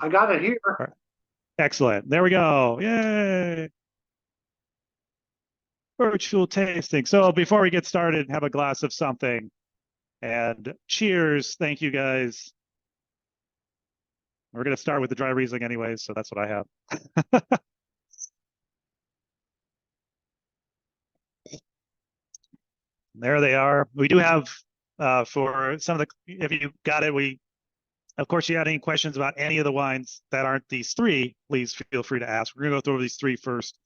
I got it here. Excellent. There we go. Yay. Virtual tasting. So before we get started, have a glass of something. And cheers. Thank you, guys. We're going to start with the dry Riesling anyways, so that's what I have. There they are. We do have, for some of the, if you got it, of course, you had any questions about any of the wines that aren't these three, please feel free to ask. We're going to go through these three first.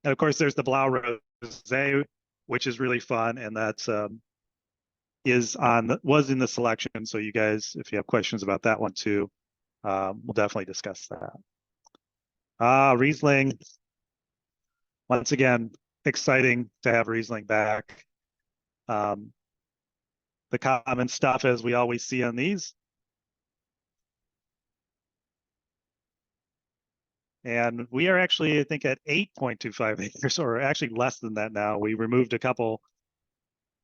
And of course, there's the Blaue Rosé, which is really fun, and that was in the selection. So you guys, if you have questions about that one too, we'll definitely discuss that. Riesling, once again, exciting to have Riesling back. The common stuff as we always see on these. And we are actually, I think, at 8.25 acres, or actually less than that now. We removed a couple,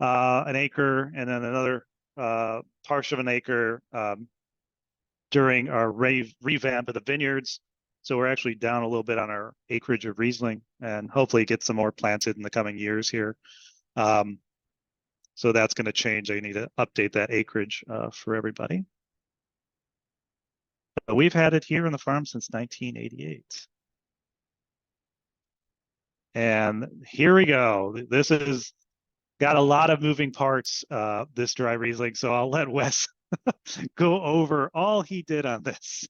an acre and then another partial of an acre during our revamp of the vineyards. So we're actually down a little bit on our acreage of Riesling, and hopefully get some more planted in the coming years here. So that's going to change. I need to update that acreage for everybody. But we've had it here on the farm since 1988. And here we go. This has got a lot of moving parts, this dry Riesling. So I'll let Wes go over all he did on this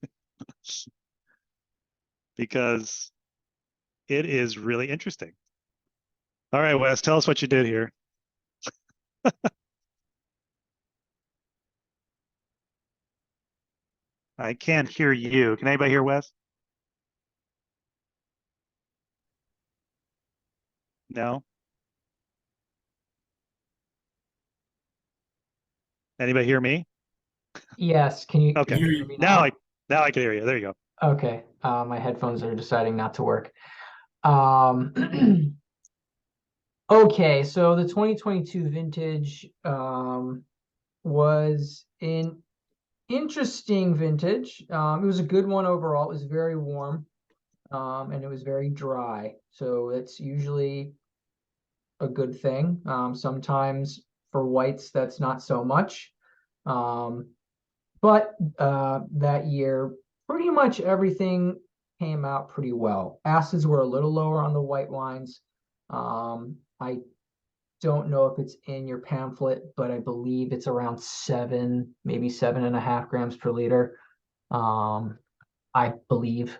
because it is really interesting. All right, Wes, tell us what you did here. I can't hear you. Can anybody hear Wes? No? Anybody hear me? Yes. Can you, okay. Can you hear me now I can hear you. There you go. Okay. My headphones are deciding not to work. Okay, so the 2022 vintage was an interesting vintage. It was a good one overall. It was very warm, and it was very dry. So it's usually a good thing. Sometimes for whites, that's not so much. But that year, pretty much everything came out pretty well. Acids were a little lower on the white wines. I don't know if it's in your pamphlet, but I believe it's around 7, maybe 7.5 grams per liter. I believe.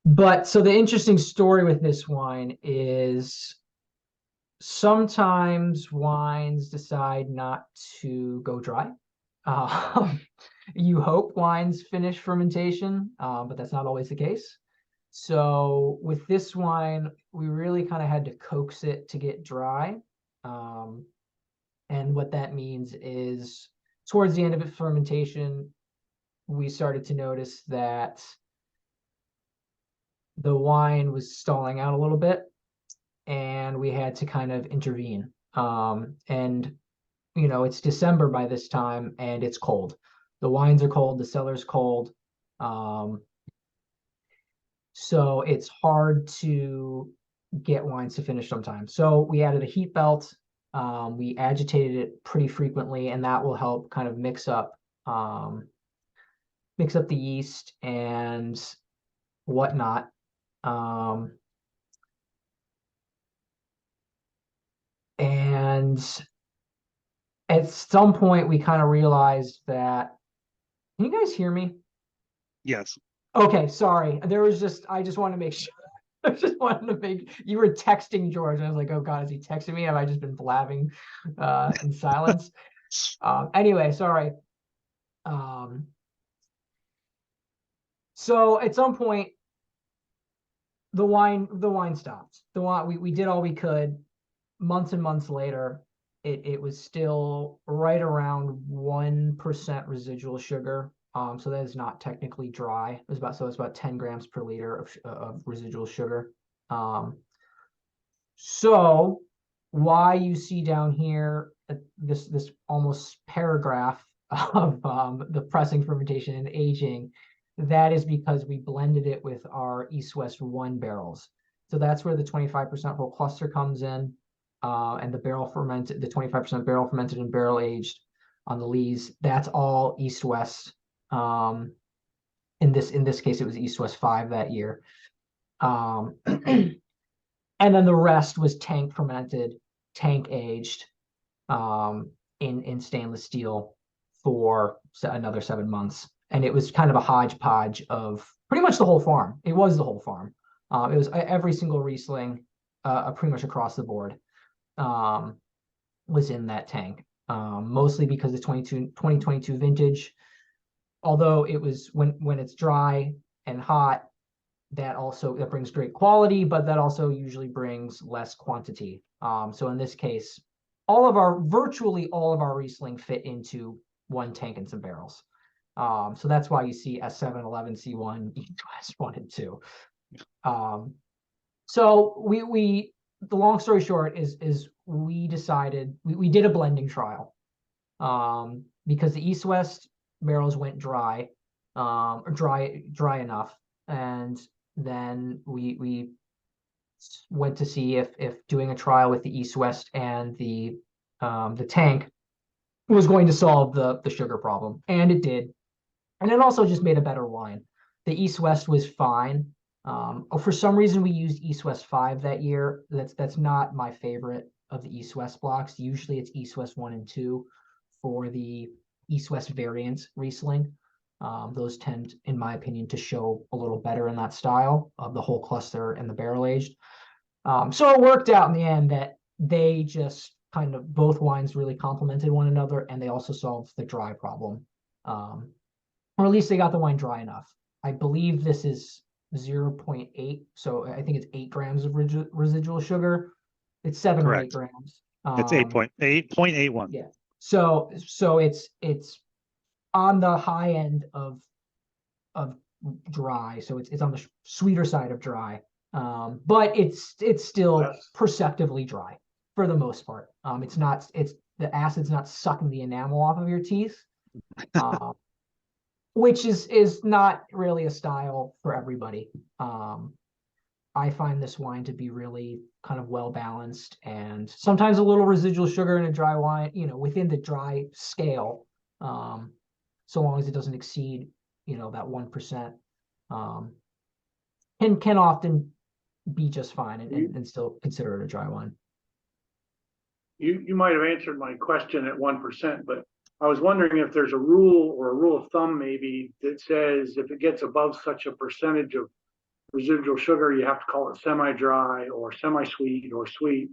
But so the interesting story with this wine is sometimes wines decide not to go dry. You hope wines finish fermentation, but that's not always the case. So with this wine, we really kind of had to coax it to get dry. And what that means is towards the end of its fermentation, we started to notice that the wine was stalling out a little bit, and we had to kind of intervene. And you know, it's December by this time, and it's cold. The wines are cold, the cellar's cold. So it's hard to get wines to finish sometimes. So we added a heat belt. We agitated it pretty frequently, and that will help kind of mix up the yeast and whatnot. And at some point, we kind of realized that. Can you guys hear me? Yes. Okay, sorry. I just wanted to make sure. I just wanted to make, you were texting George. I was like, oh God, is he texting me? Have I just been blabbing in silence? Anyway, sorry. So at some point, the wine stopped. We did all we could. Months and months later, it was still right around 1% residual sugar. So that is not technically dry. It was about 10 grams per liter of residual sugar. So why you see down here this almost paragraph of the pressing, fermentation, and aging that is because we blended it with our East West 1 barrels. So that's where the 25% whole cluster comes in, and the barrel fermented, the 25% barrel fermented and barrel aged on the lees. That's all East West. In this case, it was East West 5 that year. And then the rest was tank fermented, tank aged, in stainless steel for another 7 months. And it was kind of a hodgepodge of pretty much the whole farm. It was the whole farm. It was every single Riesling, pretty much across the board, was in that tank. Mostly because the 2022 vintage, although it was when it's dry and hot, that brings great quality, but that also usually brings less quantity. So in this case, virtually all of our Riesling fit into one tank and some barrels. So that's why you see S7, 11, C1, S1 and 2. So the long story short is we decided we did a blending trial, because the East West barrels went dry, or dry enough, and then we went to see if doing a trial with the East West and the tank was going to solve the sugar problem, and it did. And it also just made a better wine. The East West was fine. For some reason, we used East West 5 that year. That's not my favorite of the East West blocks. Usually it's East West 1 and 2 for the East West variant Riesling. Those tend, in my opinion, to show a little better in that style of the whole cluster and the barrel aged. So it worked out in the end that they just kind of, both wines really complemented one another, and they also solved the dry problem. Or at least they got the wine dry enough. I believe this is 0.8, so I think it's 8 grams of residual sugar. It's 7 or 8 grams. It's 8.81. Yeah. So it's on the high end of dry, so it's on the sweeter side of dry. But it's still perceptively dry for the most part. The acid's not sucking the enamel off of your teeth. Which is not really a style for everybody. I find this wine to be really kind of well balanced, and sometimes a little residual sugar in a dry wine, within the dry scale, so long as it doesn't exceed, that 1%, can often be just fine and still consider it a dry wine. You might have answered my question at 1%, but I was wondering if there's a rule or a rule of thumb maybe that says if it gets above such a percentage of residual sugar, you have to call it semi-dry or semi-sweet or sweet.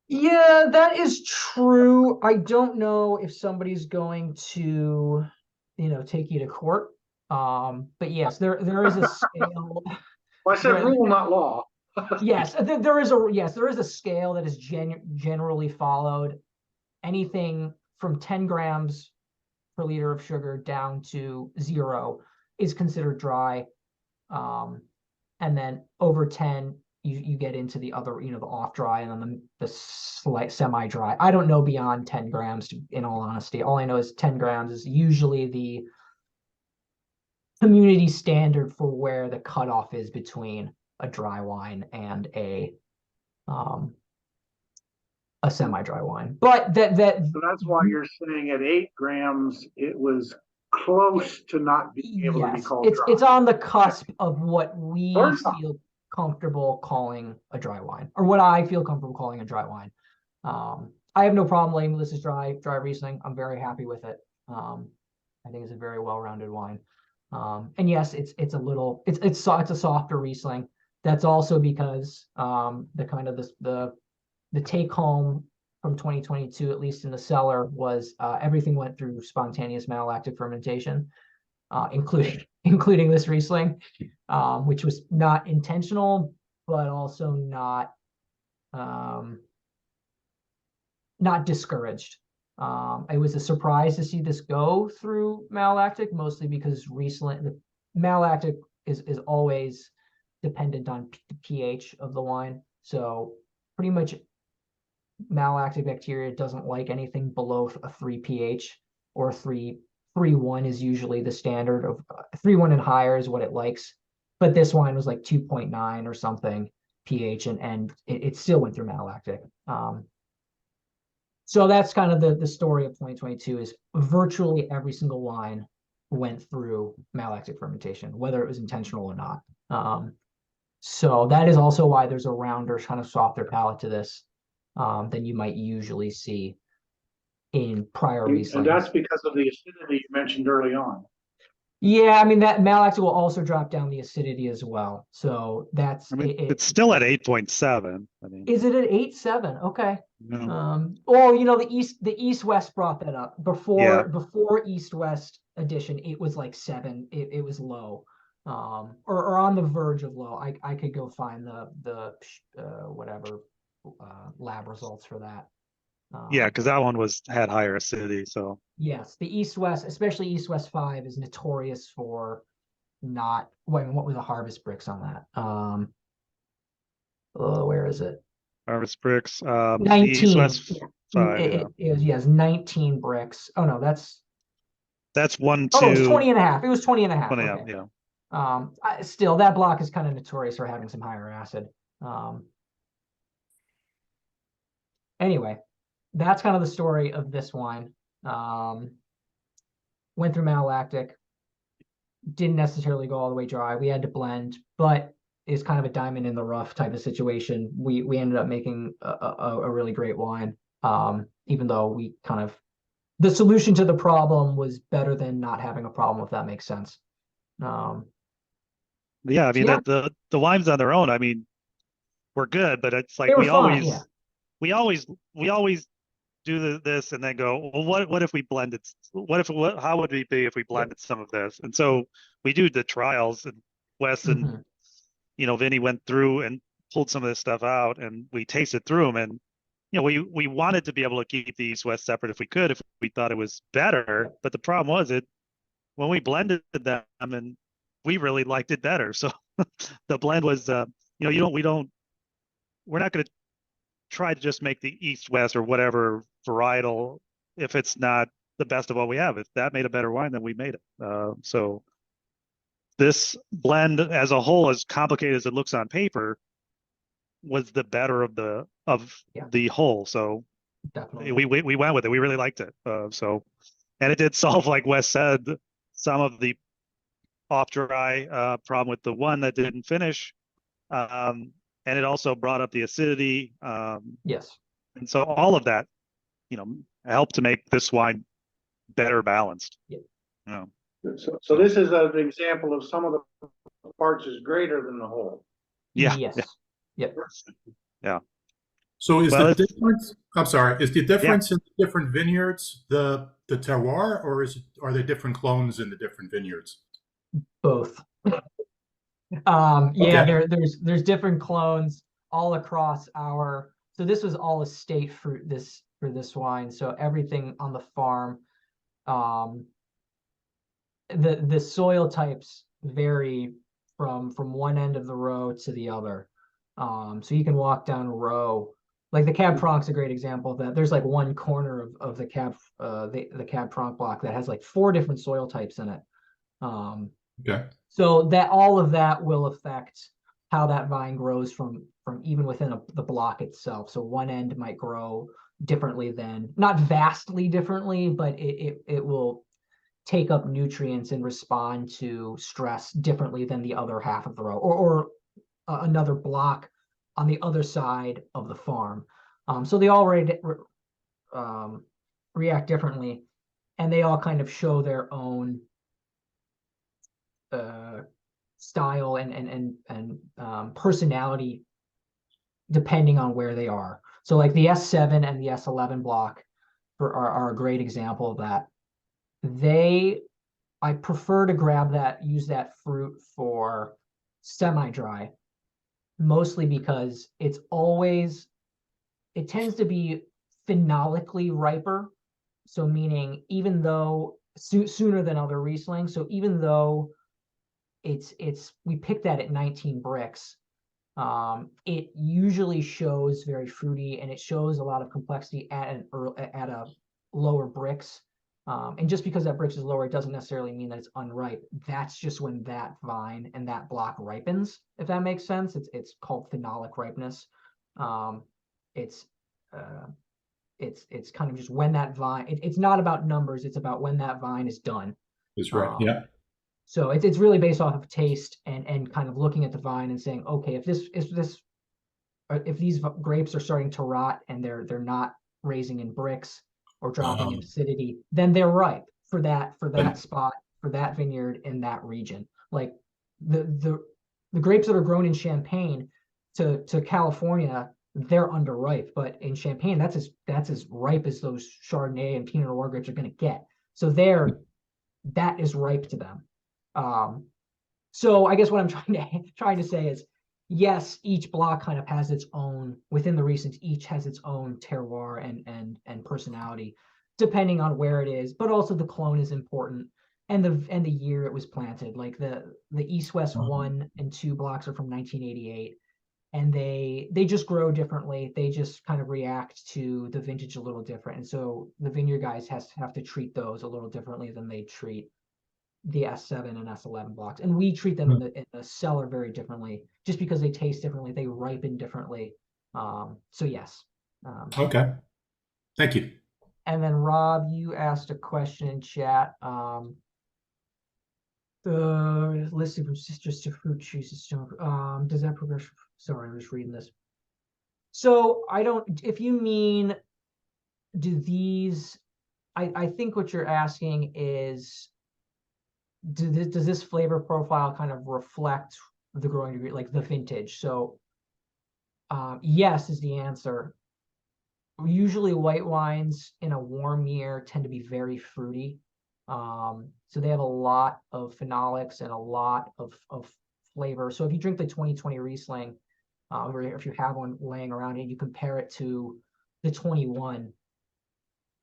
Yeah, that is true. I don't know if somebody's going to, take you to court. But yes, there is a scale. Well, I said rule, not law. Yes, there is a scale that is generally followed. Anything from 10 grams per liter of sugar down to 0 is considered dry. And then over 10, you get into the other, the off dry, and then the slight semi-dry. I don't know beyond 10 grams, in all honesty. All I know is 10 grams is usually the community standard for where the cutoff is between a dry wine and a semi-dry wine. But so that's why you're saying at 8 grams it was close to not being able to be called dry. It's on the cusp of what we feel comfortable calling a dry wine, or what I feel comfortable calling a dry wine. I have no problem labeling this as dry Riesling. I'm very happy with it. I think it's a very well-rounded wine. And yes, it's a softer Riesling. That's also because the take home from 2022, at least in the cellar, was everything went through spontaneous malolactic fermentation, including this Riesling, which was not intentional, but also not discouraged. It was a surprise to see this go through malolactic, mostly because the malolactic is always dependent on the pH of the wine. So pretty much malolactic bacteria doesn't like anything below a 3 pH or 3 3.1 is usually the standard of 3.1 and higher is what it likes. But this wine was like 2.9 or something pH, and it still went through malolactic. So that's kind of the story of 2022 is virtually every single wine went through malolactic fermentation, whether it was intentional or not. So that is also why there's a rounder, kind of softer palate to this than you might usually see in prior And Rieslings. that's because of the acidity you mentioned early on. Yeah, I mean that malolactic will also drop down the acidity as well. So that's I mean, it's still at 8.7. I mean, is it at 8.7? Okay. no. Well, the East West brought that up Yeah. before East West edition. It was like 7. It was low, or on the verge of low. I could go find the whatever lab results for that. Yeah, because that one had higher acidity. So Yes, the East West, especially East West 5, is notorious for not. Wait, what was the harvest bricks on that? Oh, where is it? Harvest Bricks, the 19. East West Yeah. 5. It, Yeah, it was, yes, 19 bricks. Oh no, that's 1, oh, it was 2, 20 and a half. It was 20 and a half. 20. Okay. Yeah. Still, that block is kind of notorious for having some higher acid. Anyway, that's kind of the story of this wine. Went through malolactic, didn't necessarily go all the way dry. We had to blend, but it's kind of a diamond in the rough type of situation. We ended up making a really great wine, even though we kind of the solution to the problem was better than not having a problem, if that makes sense. Yeah, I mean Yeah. the wines on their own, I mean, were good, but it's like They were we fine, yeah. always do this and then go, well, what if we blended? How would we be if we blended some of this? And so we do the trials, and Wes and Vinny went through and pulled some of this stuff out, and we tasted through them, and we wanted to be able to keep the East West separate if we could, if we thought it was better. But the problem was when we blended them, and we really liked it better. So the blend was, we're not going to try to just make the East West or whatever varietal if it's not the best of what we have. If that made a better wine, then we made it. So this blend as a whole, as complicated as it looks on paper, was the better of the whole. So Definitely. we went with it. We really liked it. And it did solve, like Wes said, some of the off dry problem with the one that didn't finish. And it also brought up the acidity. Yes. And so all of that, helped to make this wine better balanced. Yeah. So this is an example of some of the parts is greater than the whole. Yeah. Yes. Yeah. Yep. Yeah. So is the difference? I'm sorry. Is the difference in the different vineyards the terroir, or are there different clones in the different vineyards? Both. There's different clones all across our. So this was all estate fruit for this wine. So everything on the farm, the soil types vary from one end of the row to the other. So you can walk down a row, like the Cab Franc's a great example of that. There's like one corner of the Cab Franc block that has like 4 different soil types in it. Okay. So that all of that will affect how that vine grows from even within the block itself. So one end might grow differently than, not vastly differently, but it will take up nutrients and respond to stress differently than the other half of the row, or another block on the other side of the farm. So they all react differently, and they all kind of show their own style and personality depending on where they are. So like the S7 and the S11 block are a great example of that. I prefer to use that fruit for semi-dry, mostly because it tends to be phenolically riper. So meaning even though sooner than other Riesling. So even though we picked that at 19 bricks, it usually shows very fruity, and it shows a lot of complexity at a lower bricks. And just because that Brix is lower, it doesn't necessarily mean that it's unripe. That's just when that vine and that block ripens, if that makes sense. It's called phenolic ripeness. It's kind of just when that vine. It's not about numbers. It's about when that vine is done. That's right. Yeah. So it's really based off of taste and kind of looking at the vine and saying, okay, if these grapes are starting to rot and they're not raising in Brix or dropping in acidity, then they're ripe for that spot, for that vineyard in that region. Like the grapes that are grown in Champagne to California, they're underripe, but in Champagne, that's as ripe as those Chardonnay and Pinot Noir grapes are going to get. So that is ripe to them. So I guess what I'm trying to say is, yes, each block kind of has its own, within the Rieslings, each has its own terroir and personality, depending on where it is, but also the clone is important and the year it was planted. Like the East West 1 and 2 blocks are from 1988, and they just grow differently. They just kind of react to the vintage a little different. And so the vineyard guys have to treat those a little differently than they treat the S7 and S11 blocks, and we treat them in the cellar very differently, just because they taste differently, they ripen differently. So yes. Okay. Thank you. And then Rob, you asked a question in chat. The listing from citrus to fruit juice is still, does that progress? Sorry, I'm just reading this. So if you mean, do these, I think what you're asking is, does this flavor profile kind of reflect the growing degree, like the vintage? So yes is the answer. Usually white wines in a warm year tend to be very fruity. So they have a lot of phenolics and a lot of flavor. So if you drink the 2020 Riesling, or if you have one laying around and you compare it to the 21,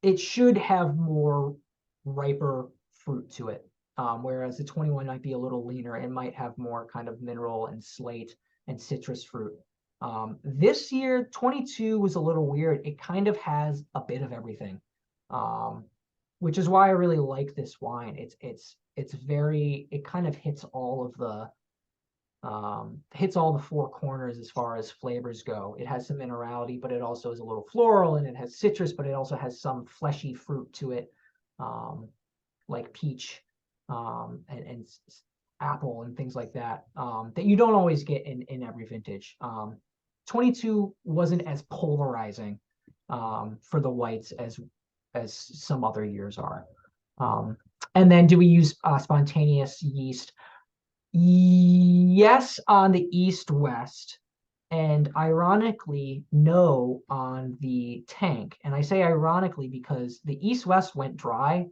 it should have more riper fruit to it. Whereas the 21 might be a little leaner and might have more kind of mineral and slate and citrus fruit. This year, 22 was a little weird. It kind of has a bit of everything, which is why I really like this wine. It kind of hits all the four corners as far as flavors go. It has some minerality, but it also is a little floral, and it has citrus, but it also has some fleshy fruit to it, like peach. And apple and things like that, that you don't always get in every vintage. 22 wasn't as polarizing for the whites as some other years are. And then do we use spontaneous yeast? Yes, on the East West, and ironically, no on the tank. And I say ironically because the East West went dry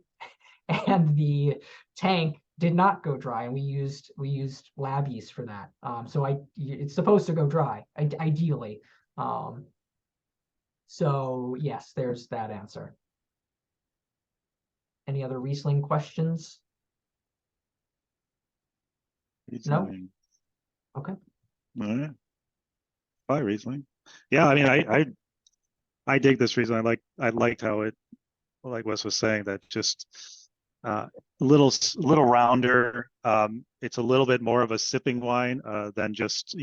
and the tank did not go dry, and we used lab yeast for that. So it's supposed to go dry, ideally. So yes, there's that answer. Any other Riesling questions? Riesling. No? Okay. All right. Bye, Riesling. Yeah, I mean, I dig this Riesling. I liked how it, like Wes was saying, that just a little rounder. It's a little bit more of a sipping wine than just,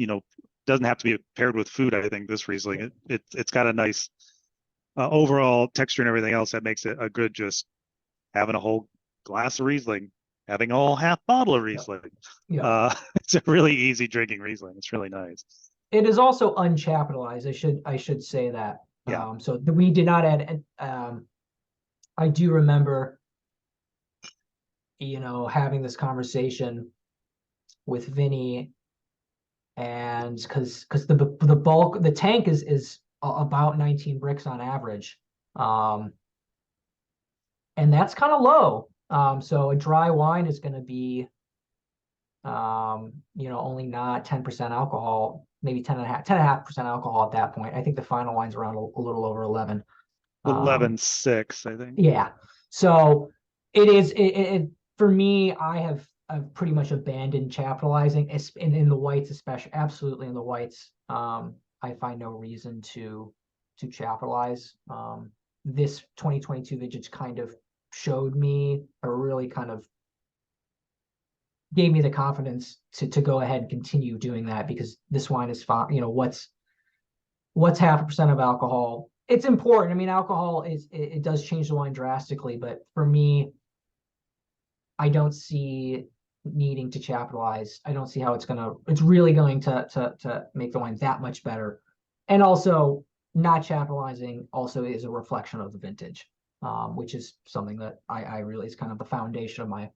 doesn't have to be paired with food. I think this Riesling, it's got a nice overall texture and everything else that makes it a good, just having a whole glass of Riesling, having a whole half bottle of Riesling. Yeah. It's a really easy drinking Riesling. It's really nice. It is also uncapitalized. I should say that. Yeah. So we did not add. I do remember, having this conversation with Vinny, and because the tank is about 19 Brix on average, and that's kind of low. So a dry wine is going to be, only not 10% alcohol, maybe 10.5% alcohol at that point. I think the final wine's around a little over 11. 11.6, I think. Yeah. So it is. For me, I've pretty much abandoned capitalizing in the whites, especially. Absolutely in the whites. I find no reason to capitalize. This 2022 vintage kind of showed me, or really kind of gave me the confidence to go ahead and continue doing that, because this wine is fine. You know, what's 0.5% of alcohol? It's important. I mean, alcohol it does change the wine drastically, but for me, I don't see needing to chaptalize. I don't see how it's really going to make the wine that much better. And also, not chaptalizing also is a reflection of the vintage, which is something that I really is kind of the foundation of my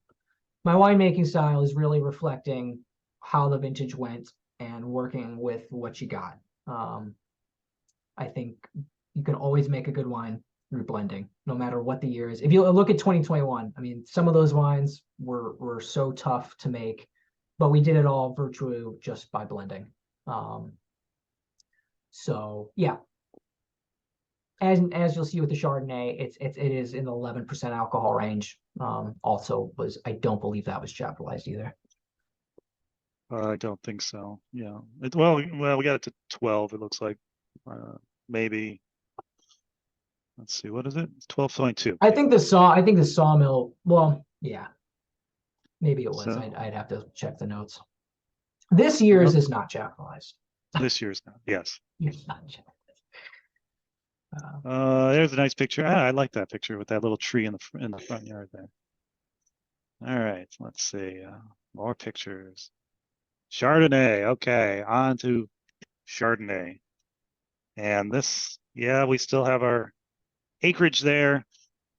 winemaking style, is really reflecting how the vintage went and working with what you got. I think you can always make a good wine through blending, no matter what the year is. If you look at 2021, I mean, some of those wines were so tough to make, but we did it all virtually just by blending. So yeah, as you'll see with the Chardonnay, it is in the 11% alcohol range. Also I don't believe that was chaptalized either. I don't think so. Yeah. Well, we got it to 12. It looks like maybe. Let's see. What is it? 12.2. I think the sawmill. Well, yeah, maybe it was. So, I'd have to check the notes. This year's is not chaptalized. This year's not. Yes. It's not chaptalized. There's a nice picture. I like that picture with that little tree in the front yard there. All right, let's see. More pictures. Chardonnay. Okay, on to Chardonnay. And this, yeah, we still have our acreage there,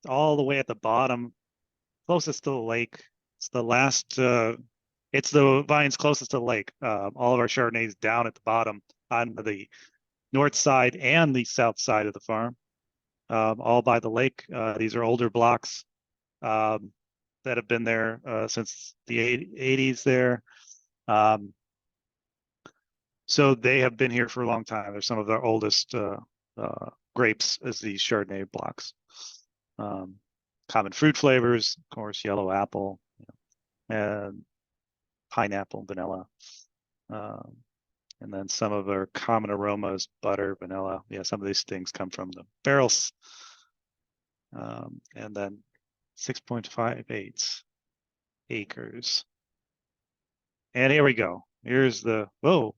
all the way at the bottom, closest to the lake. It's the last. It's the vines closest to the lake. All of our Chardonnays down at the bottom on the north side and the south side of the farm, all by the lake. These are older blocks that have been there since the 80s there. So they have been here for a long time. They're some of our oldest grapes as these Chardonnay blocks. Common fruit flavors, of course, yellow apple, and pineapple, vanilla. And then some of our common aromas, butter, vanilla. Yeah, some of these things come from the barrels. And then 6.58 acres. And here we go. Here's the, whoa.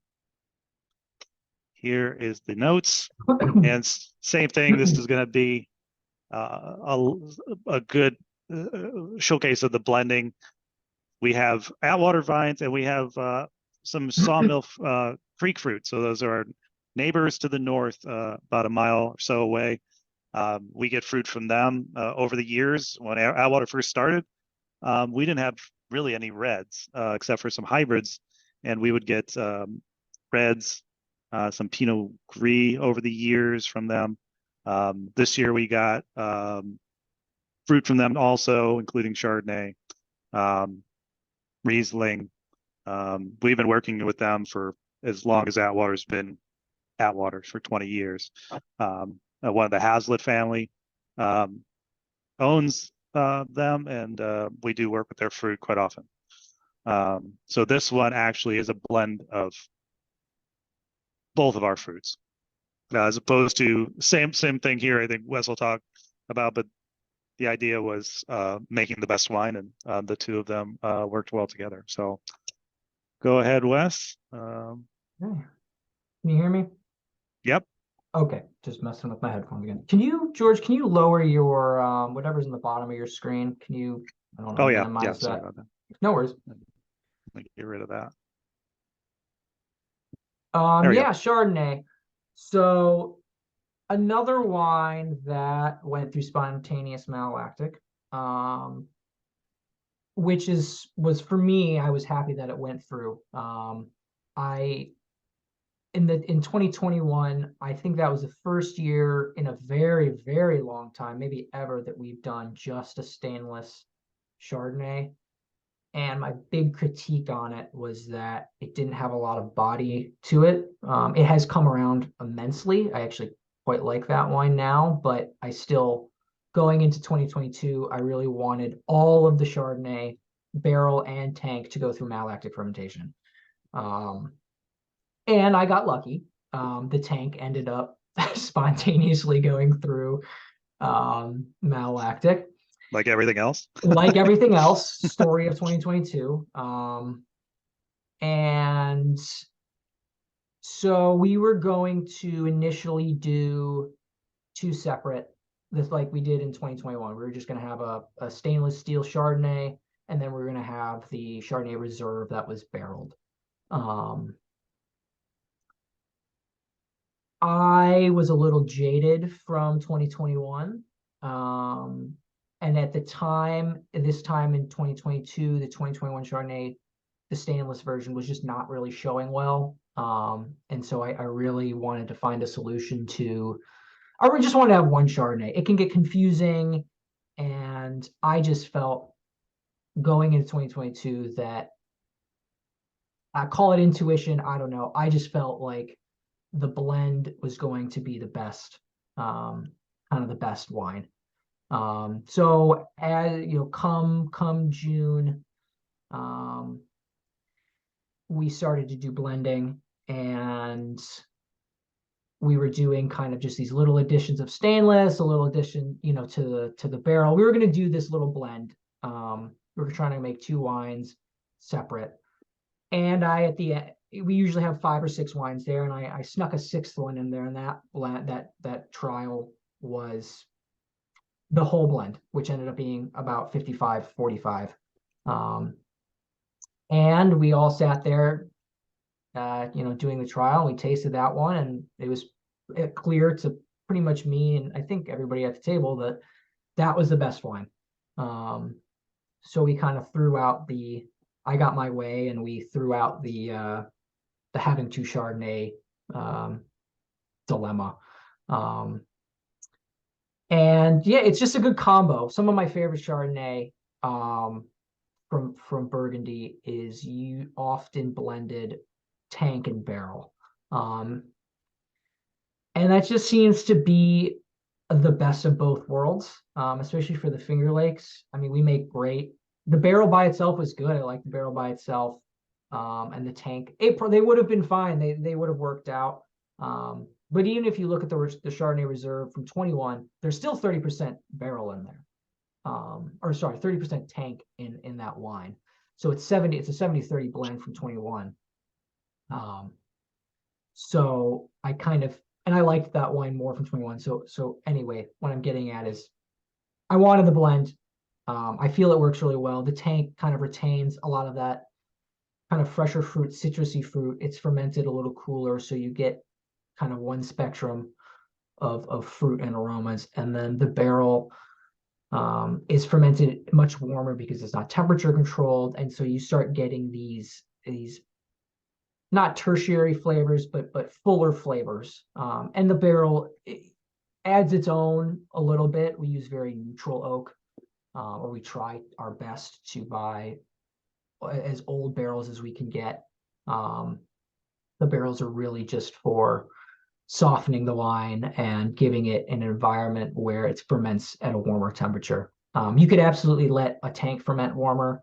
Here is the notes. And same thing, this is going to be a good showcase of the blending. We have Atwater vines and we have some Sawmill Creek fruit. So those are our neighbors to the north, about a mile or so away. We get fruit from them over the years. When Atwater first started, we didn't have really any reds except for some hybrids, and we would get reds, some Pinot Gris over the years from them. This year we got fruit from them also, including Chardonnay, Riesling. We've been working with them for as long as Atwater's been Atwater, for 20 years. One of the Hazlitt family owns them, and we do work with their fruit quite often. So this one actually is a blend of both of our fruits, as opposed to same thing here. I think Wes will talk about, but the idea was making the best wine, and the two of them worked well together. So go ahead, Wes. Can you hear me? Yep. Okay, just messing with my headphones again. George, can you lower your whatever's in the bottom of your screen? Can you, I don't know, Oh yeah, minimize sorry that? about that. No worries. Let me get rid of that. Yeah, go. Chardonnay. So another wine that went through spontaneous malolactic, which was for me, I was happy that it went through. In 2021, I think that was the first year in a very, very long time, maybe ever, that we've done just a stainless Chardonnay. And my big critique on it was that it didn't have a lot of body to it. It has come around immensely. I actually quite like that wine now, but I still, going into 2022, I really wanted all of the Chardonnay, barrel and tank, to go through malolactic fermentation. And I got lucky. The tank ended up spontaneously going through malolactic. Like everything else. Like everything else, story of 2022. And so we were going to initially do two separate, this like we did in 2021. We were just going to have a stainless steel Chardonnay, and then we are going to have the Chardonnay Reserve that was barreled. I was a little jaded from 2021. And at the time, this time in 2022, the 2021 Chardonnay, the stainless version was just not really showing well. And so I really wanted to find a solution to, I just wanted to have one Chardonnay. It can get confusing. And I just felt going into 2022 that, I call it intuition, I don't know. I just felt like the blend was going to be the best, kind of the best wine. So as you know, come June, we started to do blending, and we were doing kind of just these little additions of stainless, a little addition, you know, to the barrel. We were going to do this little blend. We were trying to make two wines separate, and we usually have 5 or 6 wines there, and I snuck a 6th one in there, and that trial was the whole blend, which ended up being about 55-45. And we all sat there, you know, doing the trial. We tasted that one, and it was clear to pretty much me, and I think everybody at the table, that that was the best wine. So we kind of threw out I got my way, and we threw out the having two Chardonnay dilemma. And yeah, it's just a good combo. Some of my favorite Chardonnay from Burgundy is you often blended tank and barrel. And that just seems to be the best of both worlds, especially for the Finger Lakes. I mean, we make great. The barrel by itself was good. I like the barrel by itself. And the tank, they would have been fine. They would have worked out. But even if you look at the Chardonnay Reserve from 21, there's still 30% barrel in there. Or sorry, 30% tank in that wine. So it's a 70-30 blend from 21. So I kind of, and I liked that wine more from 21. So anyway, what I'm getting at is I wanted the blend. I feel it works really well. The tank kind of retains a lot of that kind of fresher fruit, citrusy fruit. It's fermented a little cooler, so you get kind of one spectrum of fruit and aromas. And then the barrel is fermented much warmer because it's not temperature controlled, and so you start getting these not tertiary flavors, but fuller flavors. And the barrel adds its own a little bit. We use very neutral oak, or we try our best to buy as old barrels as we can get. The barrels are really just for softening the wine and giving it an environment where it ferments at a warmer temperature. You could absolutely let a tank ferment warmer,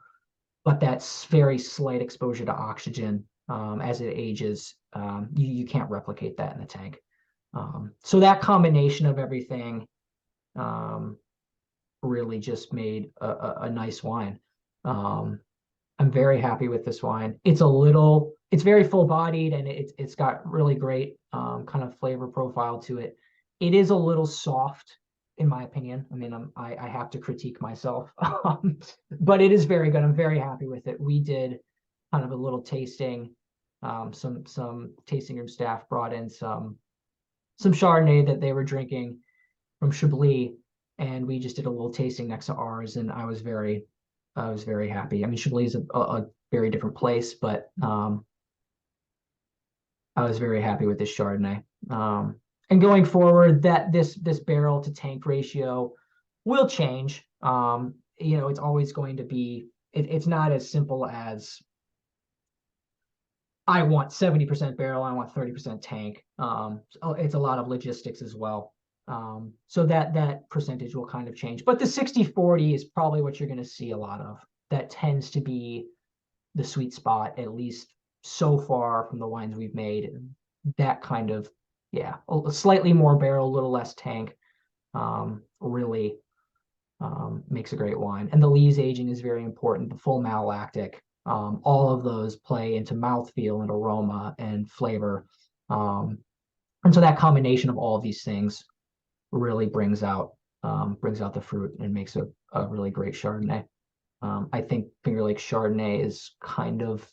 but that's very slight exposure to oxygen as it ages. You can't replicate that in the tank. So that combination of everything really just made a nice wine. I'm very happy with this wine. It's very full bodied, and it's got really great kind of flavor profile to it. It is a little soft, in my opinion. I mean, I have to critique myself, but it is very good. I'm very happy with it. We did kind of a little tasting. Some tasting room staff brought in some Chardonnay that they were drinking from Chablis, and we just did a little tasting next to ours, and I was very happy. I mean, Chablis is a very different place, but I was very happy with this Chardonnay. And going forward, that this barrel to tank ratio will change. You know, it's always going to be, it's not as simple as I want 70% barrel, I want 30% tank. It's a lot of logistics as well. So that percentage will kind of change. But the 60-40 is probably what you're going to see a lot of. That tends to be the sweet spot, at least so far from the wines we've made. That kind of, yeah, a slightly more barrel, a little less tank, really makes a great wine. And the lees aging is very important. The full malolactic, all of those play into mouthfeel and aroma and flavor. And so that combination of all of these things really brings out the fruit and makes a really great Chardonnay. I think Finger Lakes Chardonnay is kind of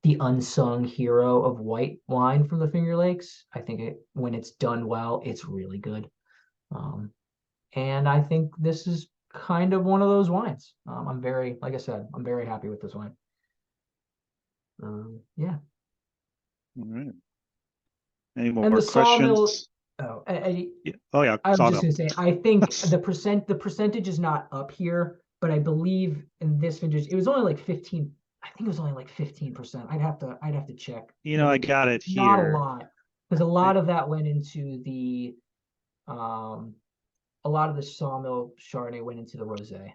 the unsung hero of white wine from the Finger Lakes. I think when it's done well, it's really good. And I think this is kind of one of those wines. Like I said, I'm very happy with this wine. Yeah. All right. Any more And the sawmill. questions? Oh, Yeah. Oh yeah, I was just sawmill. gonna say, I think the percentage is not up here, but I believe in this vintage, it was only like 15. I think it was only like 15%. I'd have to check. You know, I got it Not a here. lot, because a lot of that went into the a lot of the sawmill Chardonnay went into the rosé.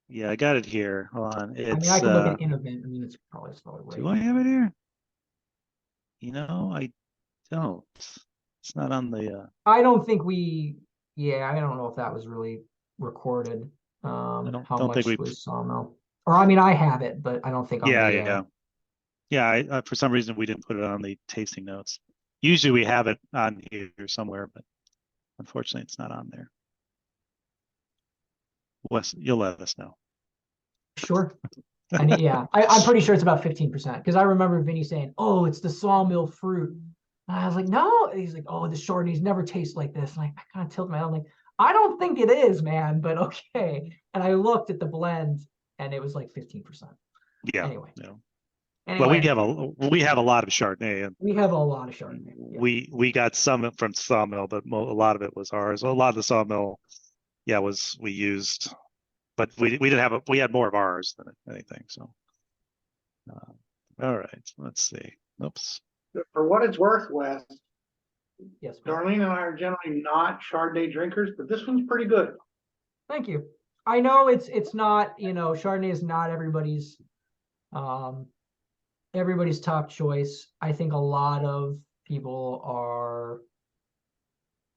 Yeah, I got it here. Hold on. I mean, It's I can look at Innovent. I mean, it's probably right. do I have it here? You know, I don't. It's not on the I don't think yeah, I don't know if that was really recorded. How don't much think we was sawmill? Or I mean, I have it, but I don't think on yeah, the yeah. Yeah, I for some reason we didn't put it on the tasting notes. Usually we have it on here somewhere, but unfortunately it's not on there. Wes, you'll let us know. Sure. And yeah, I'm pretty sure it's about 15%, because I remember Vinny saying, "Oh, it's the sawmill fruit." And I was like, "No." And he's like, "Oh, the Chardonnays never taste like this." And I kind of tilted my head. I'm like, "I don't think it is, man, but okay." And I looked at the blend, and it was like 15%. Yeah. Anyway. Yeah. Anyway, well, we have a lot of Chardonnay, and we have a lot of Chardonnay. Yeah. We got some from sawmill, but a lot of it was ours. A lot of the sawmill, yeah, we used, but we didn't have we had more of ours than anything. So, all right, let's see. Oops. For what it's worth, Wes, Yes. Ma'am. Darlene and I are generally not Chardonnay drinkers, but this one's pretty good. Thank you. I know it's not, Chardonnay is not everybody's top choice. I think a lot of people are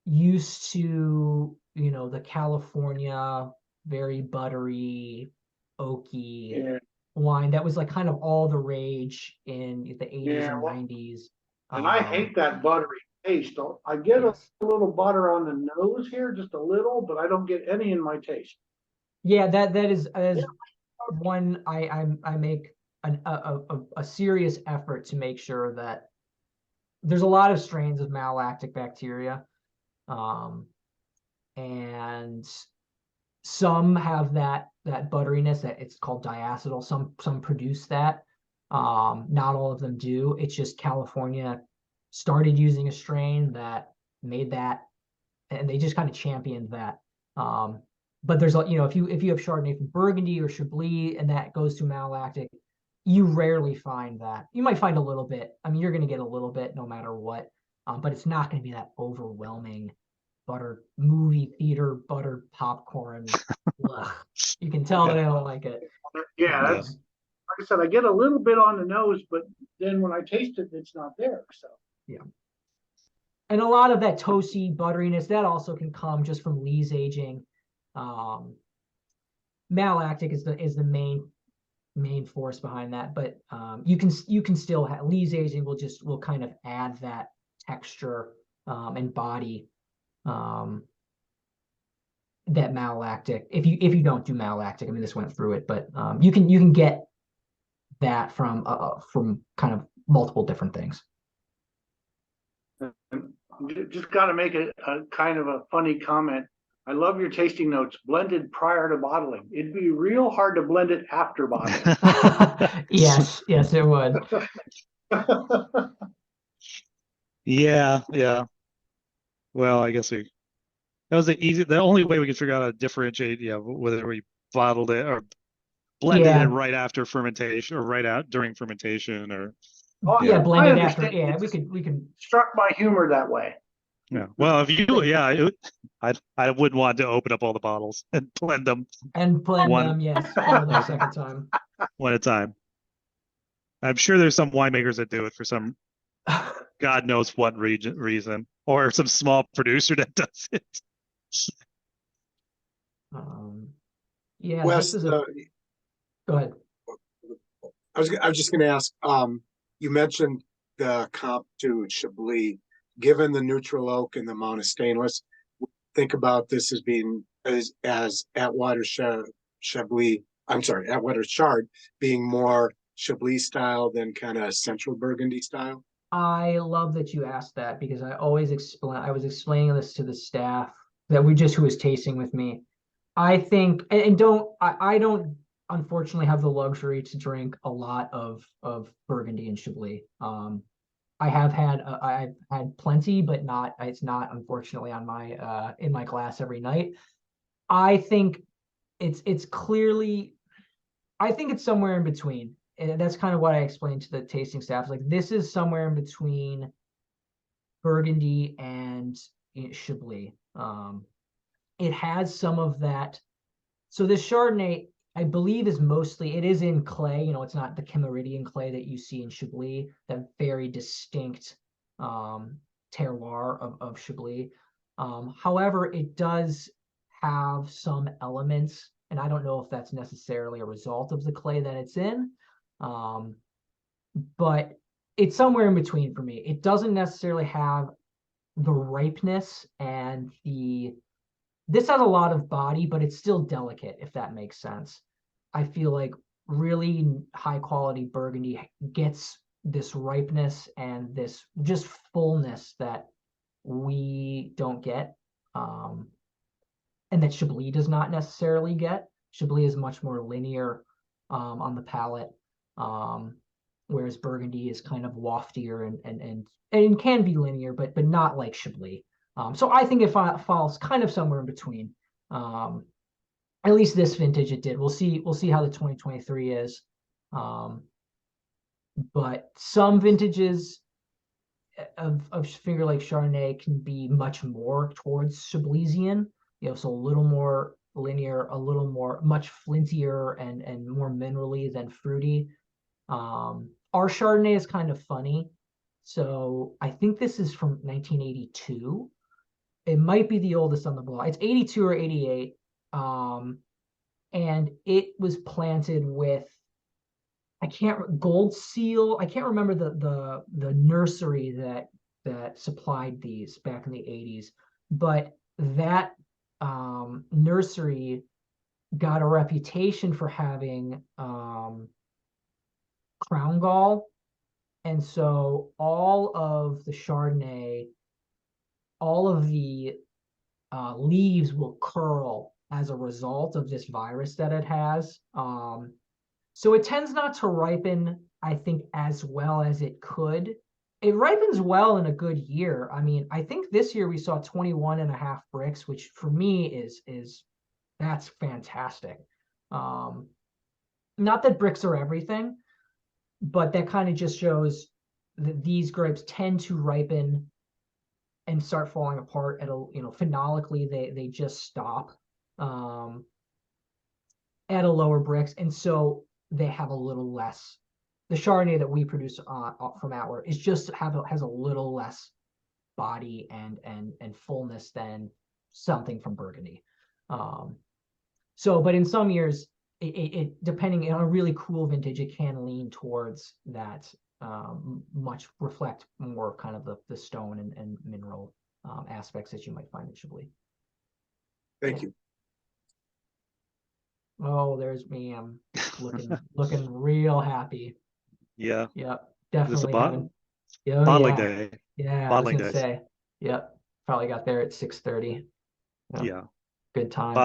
used to, the California, very buttery, oaky wine that was like kind of all the rage in the 80s and 90s. And I hate that buttery taste. I get a little butter on the nose here, just a little, but I don't get any in my taste. Yeah, that is one I make a serious effort to make sure that there's a lot of strains of malolactic bacteria, and some have that butteriness that it's called diacetyl. Some produce that. Not all of them do. It's just California started using a strain that made that, and they just kind of championed that. But there's if you have Chardonnay from Burgundy or Chablis and that goes to malolactic, you rarely find that. You might find a little bit. I mean, you're going to get a little bit no matter what, but it's not going to be that overwhelming movie theater butter popcorn. You can tell that I don't like it. Yeah, that's like I said. I get a little bit on the nose, but then when I taste it, it's not there. So yeah. And a lot of that toasty butteriness that also can come just from lees aging. Malolactic is the main force behind that, but you can still have lees aging will kind of add that texture and body that malolactic. If you don't do malolactic, I mean this went through it, but you can get that from kind of multiple different things. Just got to make a kind of a funny comment. I love your tasting notes blended prior to bottling. It'd be real hard to blend it after bottling. Yes, it would. Yeah. Well, I guess that was the only way we could figure out how to differentiate, whether we bottled it or blended it right after fermentation or right out during fermentation or. Oh yeah, blended after. Yeah, we could. Struck my humor that way. Yeah. Well, if you, I wouldn't want to open up all the bottles and blend them. And blend them, yes, for the second time. One at a time. I'm sure there's some winemakers that do it for some God knows what reason, or some small producer that does it. Yeah, Wes, this is a, go ahead. I was just gonna ask, you mentioned the comp to Chablis. Given the neutral oak and the amount of stainless, think about this as being as Atwater Chablis, I'm sorry, Atwater Chard being more Chablis style than kind of central Burgundy style. I love that you asked that because I always I was explaining this to the staff that who was tasting with me. I think, and I don't unfortunately have the luxury to drink a lot of Burgundy and Chablis. I've had plenty, but it's not unfortunately on my in my glass every night. I think it's clearly, I think it's somewhere in between. And that's kind of what I explained to the tasting staff. Like, this is somewhere in between Burgundy and Chablis. It has some of that. So this Chardonnay, I believe, it is in clay. You know, it's not the Cameridian clay that you see in Chablis, that very distinct terroir of Chablis. However, it does have some elements, and I don't know if that's necessarily a result of the clay that it's in, but it's somewhere in between for me. It doesn't necessarily have the ripeness and this has a lot of body, but it's still delicate, if that makes sense. I feel like really high quality Burgundy gets this ripeness and this just fullness that we don't get, and that Chablis does not necessarily get. Chablis is much more linear on the palate, whereas Burgundy is kind of waftier and can be linear, but not like Chablis. So I think it falls kind of somewhere in between. At least this vintage it did. We'll see how the 2023 is. But some vintages of Finger Lake Chardonnay can be much more towards Chablisian. You know, so a little more linear, a little more, much flintier and more minerally than fruity. Our Chardonnay is kind of funny. So I think this is from 1982. It might be the oldest on the block. It's 82 or 88. And it was planted with, Gold Seal. I can't remember the nursery that supplied these back in the 80s, but that nursery got a reputation for having crown gall. And so all of the Chardonnay, all of the leaves will curl as a result of this virus that it has. So it tends not to ripen, I think, as well as it could. It ripens well in a good year. I mean, I think this year we saw 21.5 bricks, which for me is that's fantastic. Not that bricks are everything, but that kind of just shows that these grapes tend to ripen and start falling apart at phenolically they just stop at a lower bricks, and so they have a little less. The Chardonnay that we produce from Atwater is just has a little less body and fullness than something from Burgundy. So, but in some years, it depending on a really cool vintage, it can lean towards that. Much reflect more kind of the stone and mineral aspects that you might find in Chablis. Thank you. Oh, there's me. I'm looking real happy. Yeah. Yep, This is a definitely. bottling day. Yeah, Bottling I was gonna say. Yep, probably got there at 6:30. Yeah. Good times.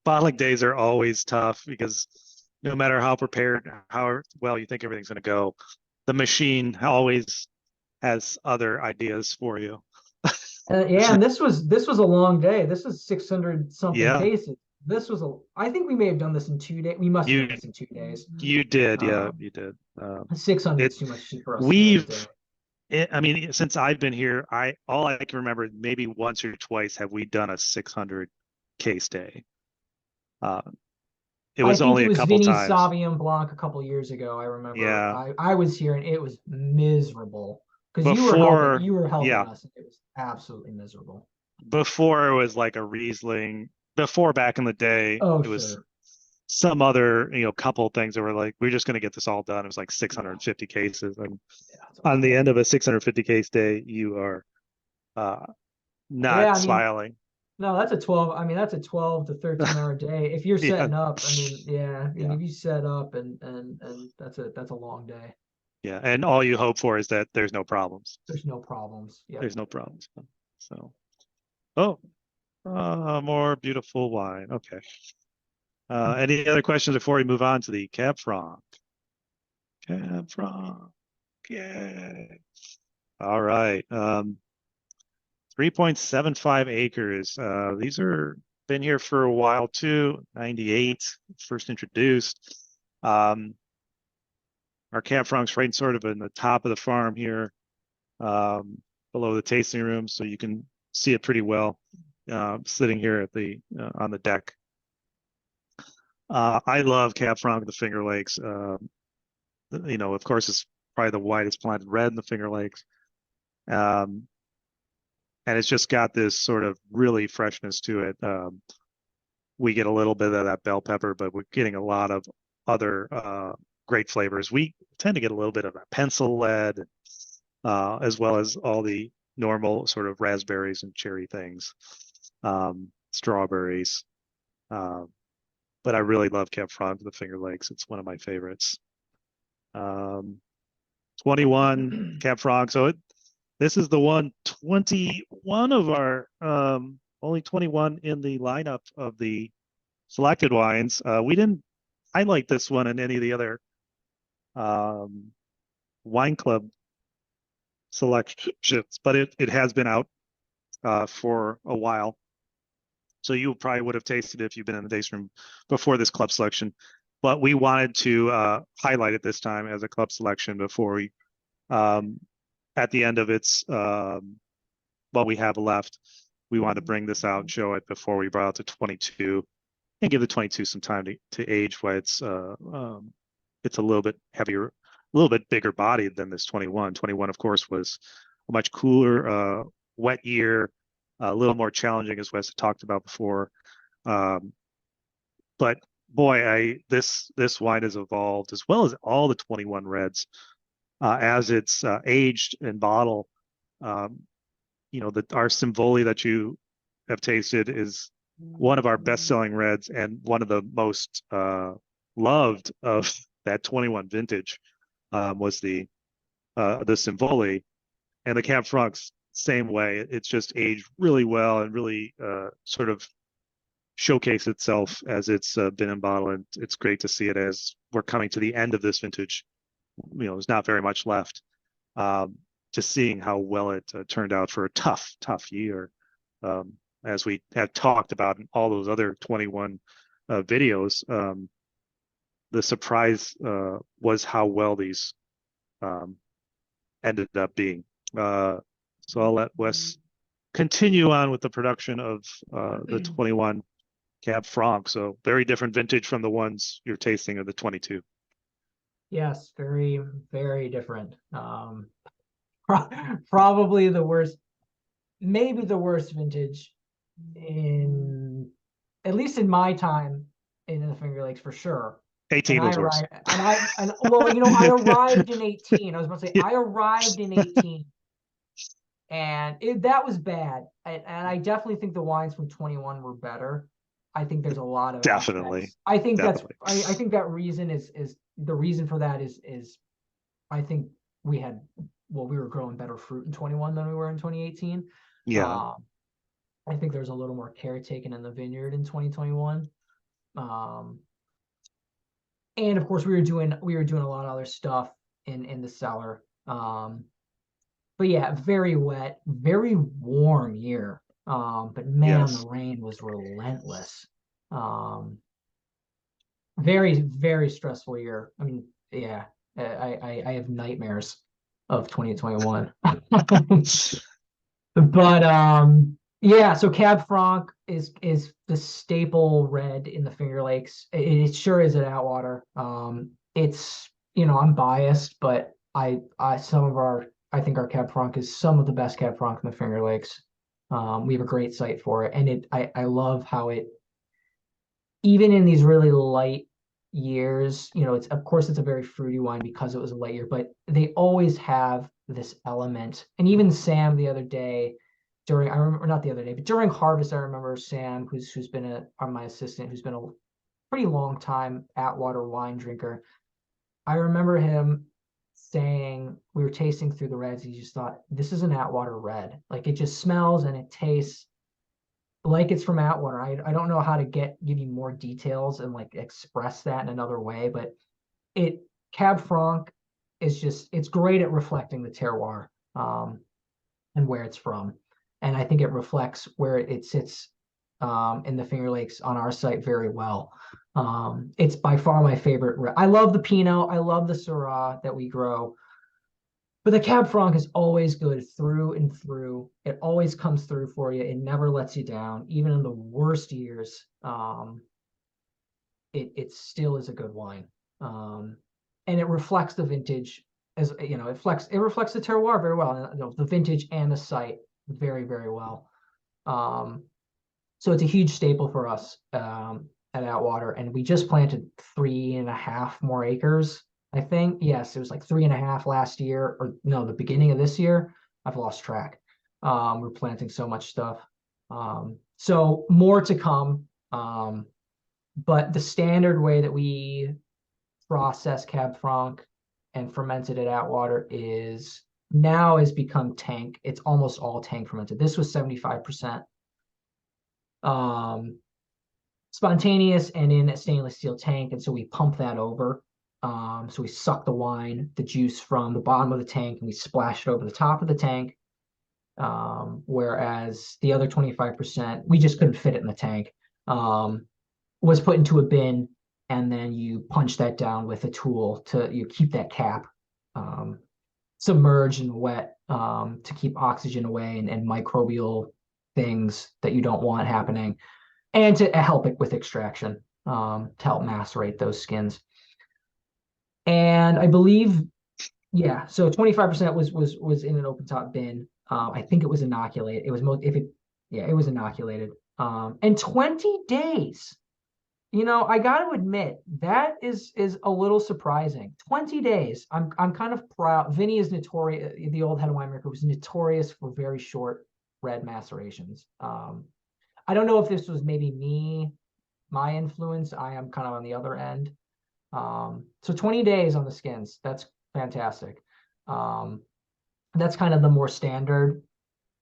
Bottling days are always tough because no matter how prepared, how well you think everything's going to go, the machine always has other ideas for you. Yeah, and this was a long day. This is 600 something Yeah. cases. This was I think we may have done this in 2 days. We must have done this in 2 days. You did, yeah, you did. 600 is too much for us to do in a day. I mean, since I've been here, all I can remember, maybe once or twice have we done a 600 case day. It was only a couple Vinny times. Sauvignon Blanc a couple years ago. I remember. Yeah. I was here and it was miserable because you were helping yeah. us. It was absolutely miserable. Before it was like a Riesling. Before back in the day, Oh, it was sure. some other, couple things that were like, we're just going to get this all done. It was like 650 cases. And on the end of a 650 case day, you are not Yeah, I mean, smiling. no, that's a 12. I mean, that's a 12 to 13-hour day. If you're Yeah. setting up, I mean, yeah, Yeah. if you set up and that's a long day. Yeah. And all you hope for is that there's no problems. There's no problems. Yeah. There's no problems. So, oh, more beautiful wine. Okay. Any other questions before we move on to the Cab Franc? Cab Franc. Yay. All right. 3.75 acres. These are been here for a while too. 98, first introduced. Our Cab Franc's right sort of in the top of the farm here, below the tasting room, so you can see it pretty well, sitting here at the on the deck. I love Cab Franc in the Finger Lakes. Of course, it's probably the widest planted red in the Finger Lakes. And it's just got this sort of really freshness to it. We get a little bit of that bell pepper, but we're getting a lot of other great flavors. We tend to get a little bit of that pencil lead, as well as all the normal sort of raspberries and cherry things, strawberries. But I really love Cab Franc in the Finger Lakes. It's one of my favorites. 21 Cab Franc. So this is the 121 of our only 21 in the lineup of the selected wines. We didn't highlight this one in any of the other wine club selections, but it has been out for a while. So you probably would have tasted it if you've been in the tasting room before this club selection. But we wanted to highlight it this time as a club selection before we, at the end of its, what we have left, we wanted to bring this out and show it before we brought out to 22 and give the 22 some time to age while it's a little bit heavier, a little bit bigger bodied than this 21. 21, of course, was a much cooler, wet year, a little more challenging, as Wes had talked about before. But boy, this wine has evolved, as well as all the 21 reds, as it's aged in bottle. Our Simvoli that you have tasted is one of our best-selling reds and one of the most loved of that 21 vintage, was the Simvoli, and the Cab Franc's same way. It's just aged really well and really sort of showcase itself as it's been in bottle, and it's great to see it as we're coming to the end of this vintage. There's not very much left. Just seeing how well it turned out for a tough year, as we have talked about in all those other 21 videos. The surprise was how well these ended up being. So I'll let Wes continue on with the production of the 21 Cab Franc. So very different vintage from the ones you're tasting of the 22. Yes, very, very different. Probably the worst, maybe the worst vintage at least in my time in the Finger Lakes, for sure. 18 was worse. I arrived in 18. I was about to say, I arrived in 18. And that was bad. And I definitely think the wines from 21 were better. I think there's a lot of definitely. Aspects. I think I think that reason is the reason for that is I think we were growing better fruit in 21 than we were in 2018. Yeah. I think there's a little more care taken in the vineyard in 2021. And of course we were doing a lot of other stuff in the cellar. But yeah, very wet, very warm year. But man, Yes. the rain was relentless. Very, very stressful year. I mean, yeah, I have nightmares of 2021. But yeah, so Cab Franc is the staple red in the Finger Lakes. It sure is at Atwater. It's, I'm biased, but I think our Cab Franc is some of the best Cab Franc in the Finger Lakes. We have a great site for it, and I love how even in these really light years, you know, it's of course it's a very fruity wine because it was a light year, but they always have this element. And even Sam the other day, during I remember not the other day, but during harvest, I remember Sam, who's been my assistant, who's been a pretty long time Atwater wine drinker. I remember him saying we were tasting through the reds. He just thought this is an Atwater red. Like it just smells and it tastes like it's from Atwater. I don't know how to give you more details and like express that in another way, but Cab Franc is just, it's great at reflecting the terroir and where it's from. And I think it reflects where it sits in the Finger Lakes on our site very well. It's by far my favorite. I love the Pinot. I love the Syrah that we grow. But the Cab Franc is always good through and through. It always comes through for you. It never lets you down. Even in the worst years, it still is a good wine. And it reflects the vintage, as you know, it reflects the terroir very well, the vintage and the site very, very well. So it's a huge staple for us at Atwater, and we just planted 3.5 more acres. I think, yes, it was like 3.5 last year, or no, the beginning of this year. I've lost track. We're planting so much stuff. So more to come. But the standard way that we process Cab Franc and ferment it at Atwater now has become tank. It's almost all tank fermented. This was 75% spontaneous and in a stainless steel tank. And so we pump that over. So we suck the juice from the bottom of the tank, and we splash it over the top of the tank. Whereas the other 25%, we just couldn't fit it in the tank, was put into a bin, and then you punch that down with a tool you keep that cap submerged and wet to keep oxygen away and microbial things that you don't want happening, and to help it with extraction, to help macerate those skins. And I believe, yeah, so 25% was in an open top bin. I think it was inoculated. It was it was inoculated. And 20 days. You know, I got to admit that is a little surprising. 20 days. I'm kind of proud. Vinny is notorious. The old head winemaker was notorious for very short red macerations. I don't know if this was maybe my influence. I am kind of on the other end. So 20 days on the skins. That's fantastic. That's kind of the more standard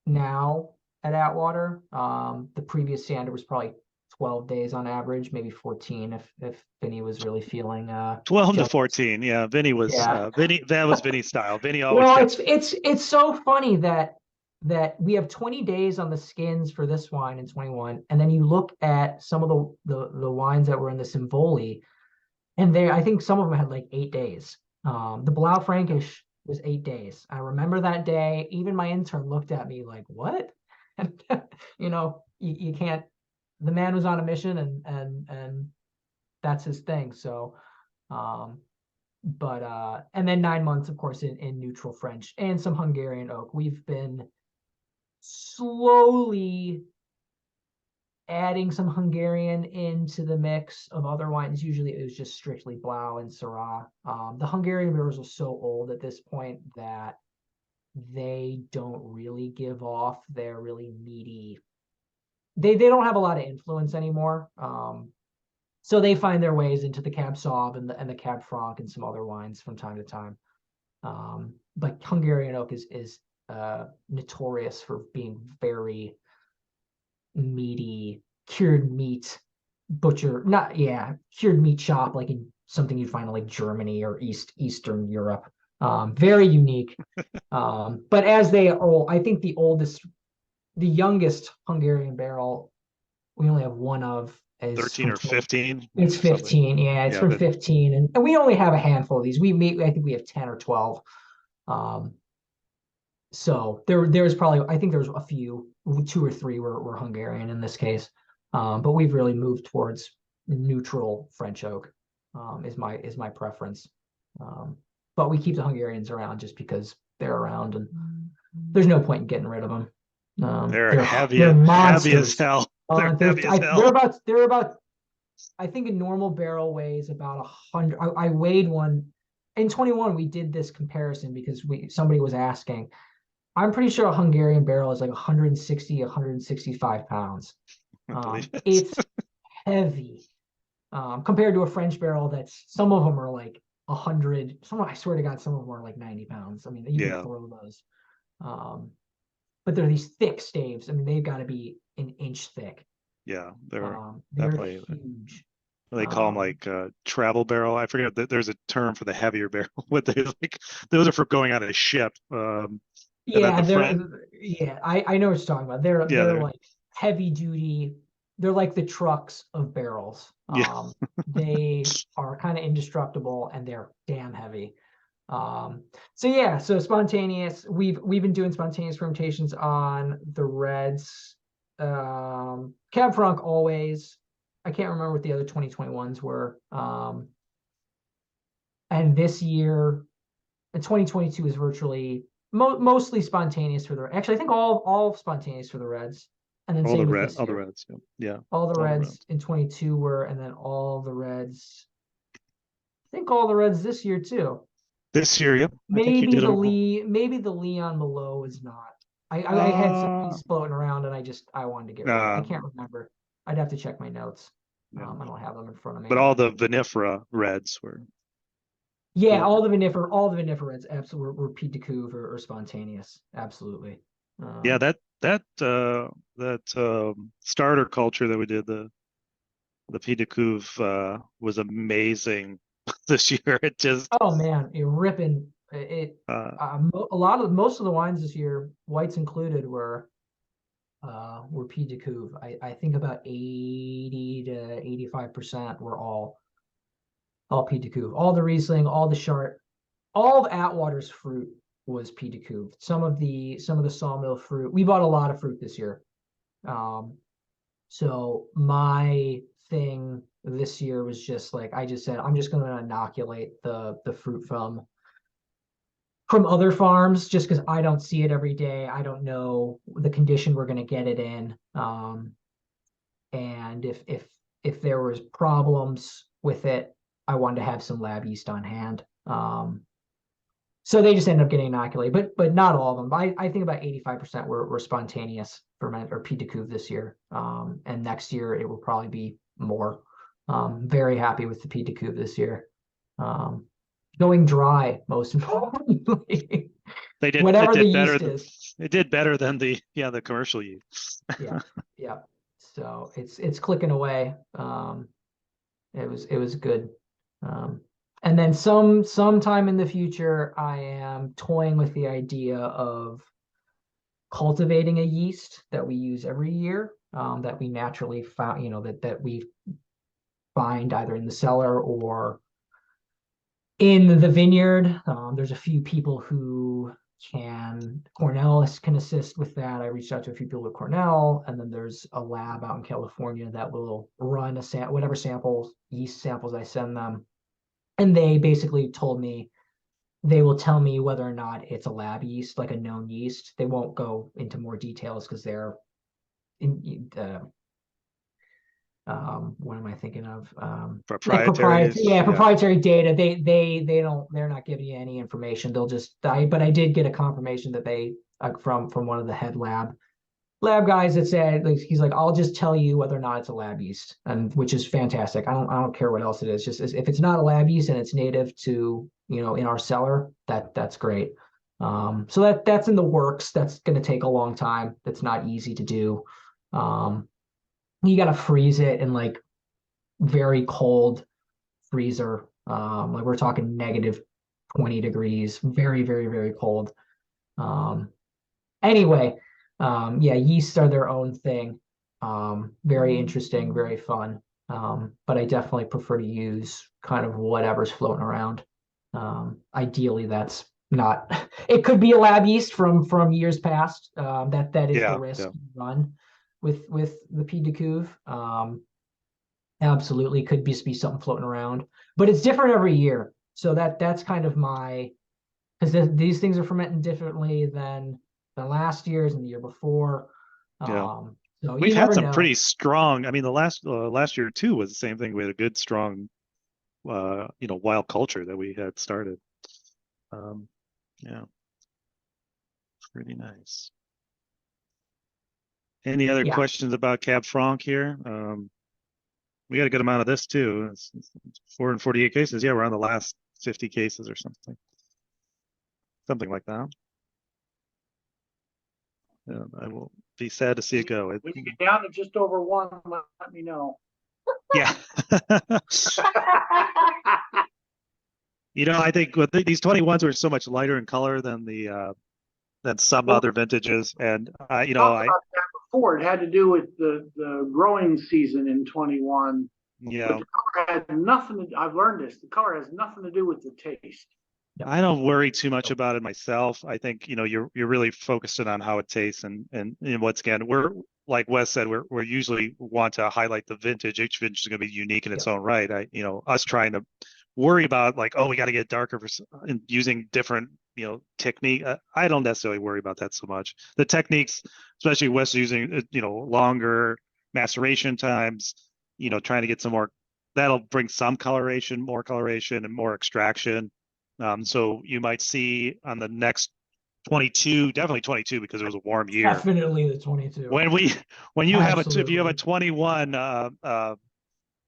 now at Atwater. The previous standard was probably 12 days on average, maybe 14 if Vinny was really feeling 12 to 14. Yeah, Vinny was Vinny. That was Vinny's style. Vinny always. Well, it's so funny that we have 20 days on the skins for this wine in 21, and then you look at some of the wines that were in the Simvoli, and I think some of them had like 8 days. The Blaufränkisch was 8 days. I remember that day. Even my intern looked at me like, "What?" And you know, you can't. The man was on a mission, and that's his thing. So, and then 9 months, of course, in neutral French and some Hungarian oak. We've been slowly adding some Hungarian into the mix of other wines. Usually it was just strictly Blau and Syrah. The Hungarian rivers are so old at this point that they don't really give off their really meaty. They don't have a lot of influence anymore. So they find their ways into the Cab Sauv and the Cab Franc and some other wines from time to time. But Hungarian oak is notorious for being very meaty, cured meat cured meat shop, like in something you'd find in like Germany or Eastern Europe. Very unique. But as I think the youngest Hungarian barrel we only have one of is 13 or 15. It's 15. Yeah, it's from 15, and we only have a handful of these. I think we have 10 or 12. So there's probably, I think there's a few, 2 or 3 were Hungarian in this case. But we've really moved towards neutral French oak, is my preference. But we keep the Hungarians around just because they're around, and there's no point in getting rid of them. They're heavy as hell. They're about I think a normal barrel weighs about 100. I weighed one in 21. We did this comparison because somebody was asking. I'm pretty sure a Hungarian barrel is like 160, 165 pounds. I believe it. It's heavy compared to a French barrel. That's some of them are like 100. I swear to God, some of them are like 90 pounds. I mean, you Yeah. can throw those. But they're these thick staves. I mean, they've got to be an inch thick. Yeah, they're They're definitely. huge. They call them like travel barrel. I forget that there's a term for the heavier barrel. What they like, those are for going on a ship. Yeah, the they're front, I know what you're talking about. They're they're like heavy duty. They're like the trucks of barrels. Yeah. They are kind of indestructible and they're damn heavy. So spontaneous. We've been doing spontaneous fermentations on the reds. Cab Franc always. I can't remember what the other 2021s were. And this year, 2022 is virtually mostly spontaneous for the. Actually, I think all spontaneous for the reds, and then all the same with this all the year. reds. Yeah. All the all the reds reds. in 22 were, and then all the reds. I think all the reds this year too. This year, yep. I think you Maybe did the them. maybe the Leon Malo is not. I had some yeast floating around, and I wanted to get rid of it. I can't remember. I'd have to check my notes. Yeah. I don't have them in front of me. But all the vinifera reds were. Yeah, Cool. all the vinifera reds absolutely were Pied de Couve or spontaneous. Absolutely. Yeah, that starter culture that we did, the Pied de Couve was amazing this year. It just Oh man, you're ripping it. Most of the wines this year, whites included, were Pied de Couve. I think about 80 to 85% were all Pied de Couve. All the Riesling, all the Chart, all of Atwater's fruit was Pied de Couve. Some of the sawmill fruit. We bought a lot of fruit this year. So my thing this year was just like I just said, I'm just going to inoculate the fruit from other farms just because I don't see it every day. I don't know the condition we're going to get it in. And if there was problems with it, I wanted to have some lab yeast on hand. So they just ended up getting inoculated, but not all of them. I think about 85% were spontaneous ferment or Pied de Couve this year. And next year it will probably be more. Very happy with the Pied de Couve this year. Going dry, most importantly. they did Whatever it did the better yeast than, is. it did better than the commercial yeast. Yeah. So it's clicking away. It was good. And then sometime in the future, I am toying with the idea of cultivating a yeast that we use every year, that we naturally found, that we find either in the cellar or in the vineyard. There's a few people who Cornell can assist with that. I reached out to a few people at Cornell, and then there's a lab out in California that will run whatever yeast samples I send them. And they basically told me they will tell me whether or not it's a lab yeast, like a known yeast. They won't go into more details because they're what am I thinking of? Proprietary. Proprietary data. They're not giving you any information. They'll just but I did get a confirmation that they from one of the head lab guys that said, like, he's like, I'll just tell you whether or not it's a lab yeast, and which is fantastic. I don't care what else it is. Just if it's not a lab yeast and it's native to, in our cellar, that's great. So that's in the works. That's going to take a long time. That's not easy to do. You got to freeze it in like very cold freezer. Like we're talking negative 20 degrees, very, very, very cold. Anyway, yeasts are their own thing. Very interesting, very fun. But I definitely prefer to use kind of whatever's floating around. Ideally, that's not. It could be a lab yeast from years past. That is the risk you run with the Pied de Couve. Absolutely, could be something floating around, but it's different every year. So that's kind of because these things are fermenting differently than last year's and the year before. So We've you had never some know. pretty strong. I mean, the last year too was the same thing. We had a good, strong, wild culture that we had started. Yeah, pretty nice. Any other Yeah. questions about Cab Franc here? We got a good amount of this too. It's 448 cases. Yeah, we're on the last 50 cases or something like that. I will be sad to see it go. When you get down to just over one, let me know. Yeah. I think these 21s were so much lighter in color than than some other vintages, and Talked about that before. It had to do with the growing season in 21. yeah, But the color had nothing to, I've learned this. The color has nothing to do with the taste. I don't worry too much about it myself. I think you're really focusing on how it tastes, and once again, we're like Wes said, we're usually want to highlight the vintage. Each vintage is going to be unique in its own right. Us trying to worry about like, oh, we got to get darker and using different technique. I don't necessarily worry about that so much. The techniques, especially Wes using longer maceration times, trying to get some more. That'll bring some more coloration, and more extraction. So you might see on the next 22, definitely 22, because it was a warm year. Definitely the 22. When you have if you have a Absolutely. 21,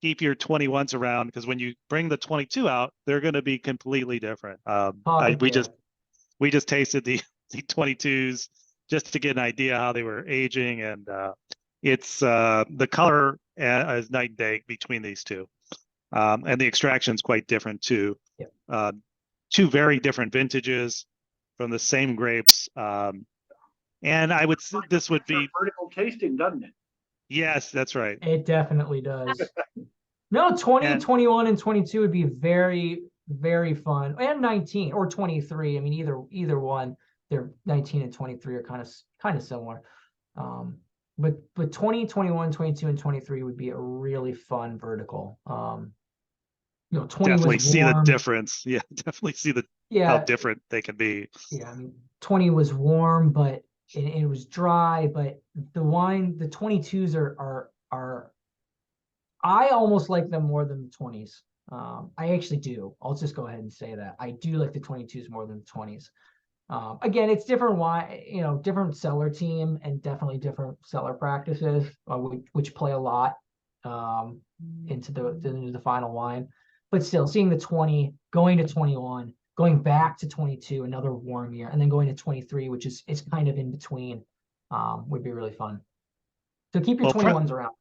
keep your 21s around, because when you bring the 22 out, they're going to be completely different. We just tasted the 22s just to get an idea how they were aging, and it's the color is night and day between these two, and the extraction is quite different too. Yep. Two very different vintages from the same grapes, and I would say this would be vertical tasting, doesn't it? Yes, that's right. It definitely does. No, 20, And 21, and 22 would be very, very fun. And 19 or 23. I mean, either one. They're 19 and 23 are kind of similar. But 20, 21, 22, and 23 would be a really fun vertical. 20 definitely was see the warm. difference. Yeah, definitely see how Yeah, different they can be. yeah. I mean, 20 was warm, but it was dry. But the 22s are I almost like them more than the 20s. I actually do. I'll just go ahead and say that. I do like the 22s more than the 20s. Again, it's different wine, different cellar team, and definitely different cellar practices, which play a lot into the final wine. But still, seeing the 20, going to 21, going back to 22, another warm year, and then going to 23, which is kind of in between, would be really fun. So keep your 21s around.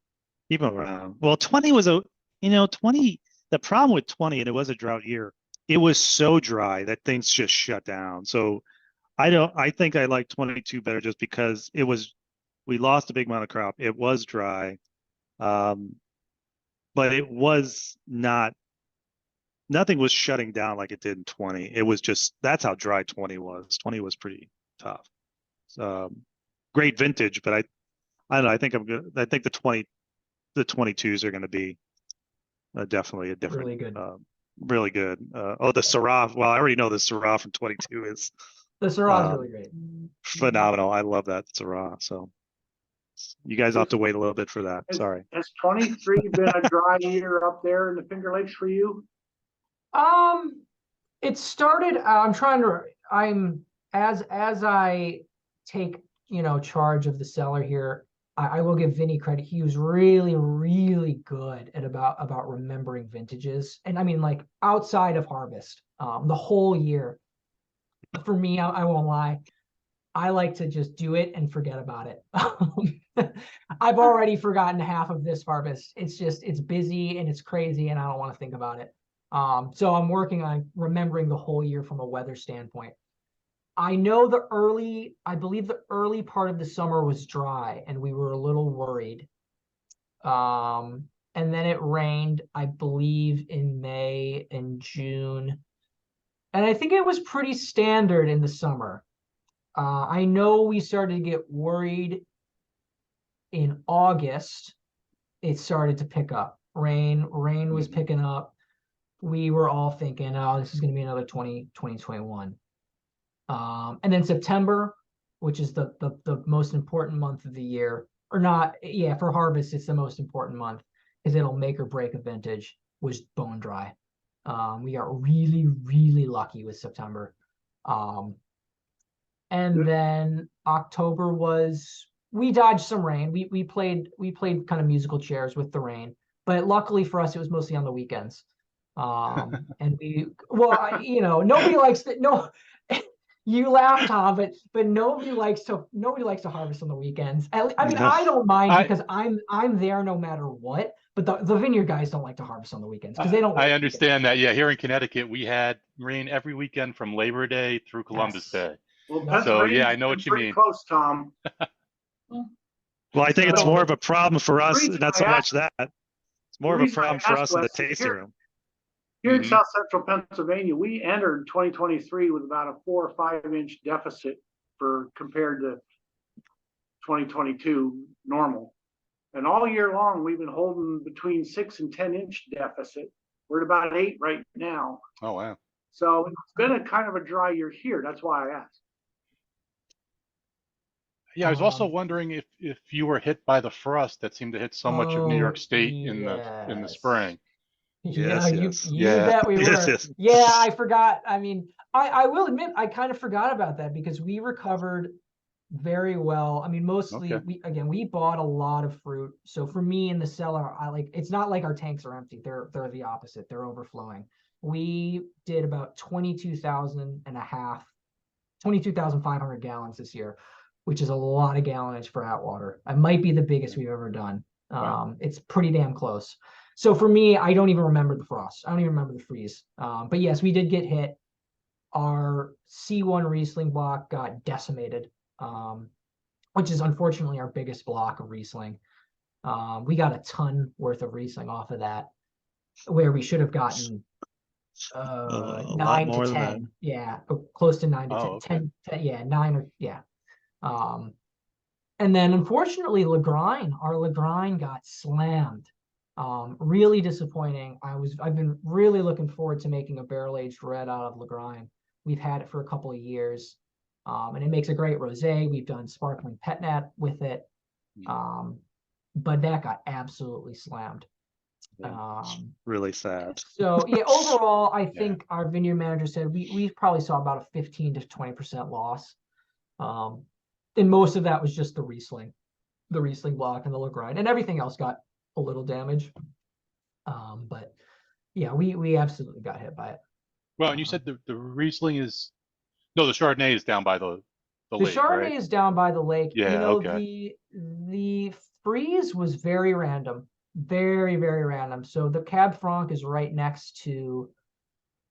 Keep them around. Well, 20 was 20, the problem with 20, and it was a drought year, it was so dry that things just shut down. So I think I like 22 better just because we lost a big amount of crop. It was dry. But it was nothing was shutting down like it did in 20. It was just, that's how dry 20 was. 20 was pretty tough. Great vintage, but I don't know. I think I think the 22s are going to be definitely a different, Really good. Really good. The Syrah. Well, I already know the Syrah from 22 is the Syrah is really great. Phenomenal. I love that Syrah. So you guys have to wait a little bit for that. Sorry. Has 23 been a dry year up there in the Finger Lakes for you? It started. As I take charge of the cellar here, I will give Vinny credit. He was really, really good at about remembering vintages, and I mean, like, outside of harvest, the whole year. For me, I won't lie, I like to just do it and forget about it. I've already forgotten half of this harvest. It's busy and it's crazy, and I don't want to think about it. So I'm working on remembering the whole year from a weather standpoint. I know I believe the early part of the summer was dry, and we were a little worried. And then it rained, I believe, in May and June. And I think it was pretty standard in the summer. I know we started to get worried in August. It started to pick up. Rain was picking up. We were all thinking, oh, this is going to be another 2021. And then September, which is the most important month of the year, or not, yeah, for harvest, it's the most important month because it'll make or break a vintage, was bone dry. We got really, really lucky with September. And then October was, we dodged some rain. We played kind of musical chairs with the rain, but luckily for us, it was mostly on the weekends. And nobody likes to, no, you laugh, Tom, but nobody likes to harvest on the weekends. I mean, No. I don't mind because I'm there no matter what, but the vineyard guys don't like to harvest on the weekends because they don't. I understand that. Yeah, here in Connecticut, we had rain every weekend from Labor Day through Columbus Yes. Day. Well, So, Pennsylvania's yeah, I know what been you pretty mean. Close, Tom. Well, I think it's So- more of a problem for us, reason not I so much asked- that. It's more of a reason I problem for asked us in the Wes is tasting here- room. Here in Mhm. South Central Pennsylvania, we entered 2023 with about a 4 or 5 inch deficit compared to 2022 normal. And all year long, we've been holding between 6 and 10 inch deficit. We're at about 8 right now. Oh, wow. So it's been a kind of a dry year here. That's why I asked. Yeah, I was also Um, wondering if you were hit by the frost that seemed to hit so much of New York Oh, State in the yes. spring. Yeah, Yes. you Yeah. bet we Yes, were. yes. Yeah, I forgot. I mean, I will admit I kind of forgot about that because we recovered very well. I mean, mostly Okay. we bought a lot of fruit. So for me in the cellar, it's not like our tanks are empty. They're the opposite. They're overflowing. We did about 22,500 gallons this year, which is a lot of gallonage for Atwater. It might be the biggest we've ever done. Wow. It's pretty damn close. So for me, I don't even remember the frost. I don't even remember the freeze. But yes, we did get hit. Our C1 Riesling block got decimated, which is unfortunately our biggest block of Riesling. We got a ton worth of Riesling off of that, where we should have gotten A lot 9 more to than 10. Yeah, close to 9 to 10. Oh, okay. 10, yeah, 9 or yeah. And then unfortunately, our Lagrein got slammed. Really disappointing. I've been really looking forward to making a barrel-aged red out of Lagrein. We've had it for a couple of years. And it makes a great rosé. We've done sparkling petnat with it. But that got absolutely slammed. Really sad. So yeah, overall, I Yeah. think our vineyard manager said we probably saw about a 15 to 20% loss. And most of that was just the Riesling block and the Lagrein, and everything else got a little damage. But yeah, we absolutely got hit by it. Well, and you said the Riesling the Chardonnay is down by the The lake, Chardonnay right? is down by the lake. Yeah, okay. The freeze was very random, very, very random. So the Cab Franc is right next to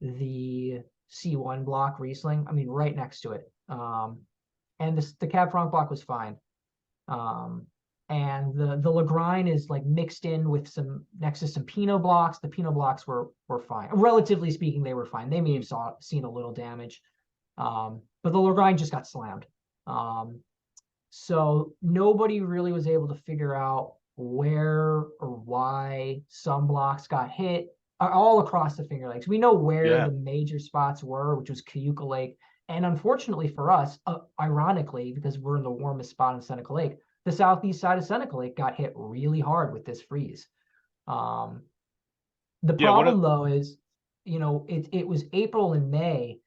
the C1 block Riesling. I mean, right next to it. And the Cab Franc block was fine. And the Lagrein is like mixed in with next to some Pinot blocks. The Pinot blocks were fine. Relatively speaking, they were fine. They may have seen a little damage. But the Lagrein just got slammed. So nobody really was able to figure out where or why some blocks got hit all across the Finger Lakes. We know where the major spots were, which was Cayuga Lake. And unfortunately for us, ironically, because we're in the warmest spot in Seneca Lake, the southeast side of Seneca Lake got hit really hard with this freeze. The problem though is, it was April and May.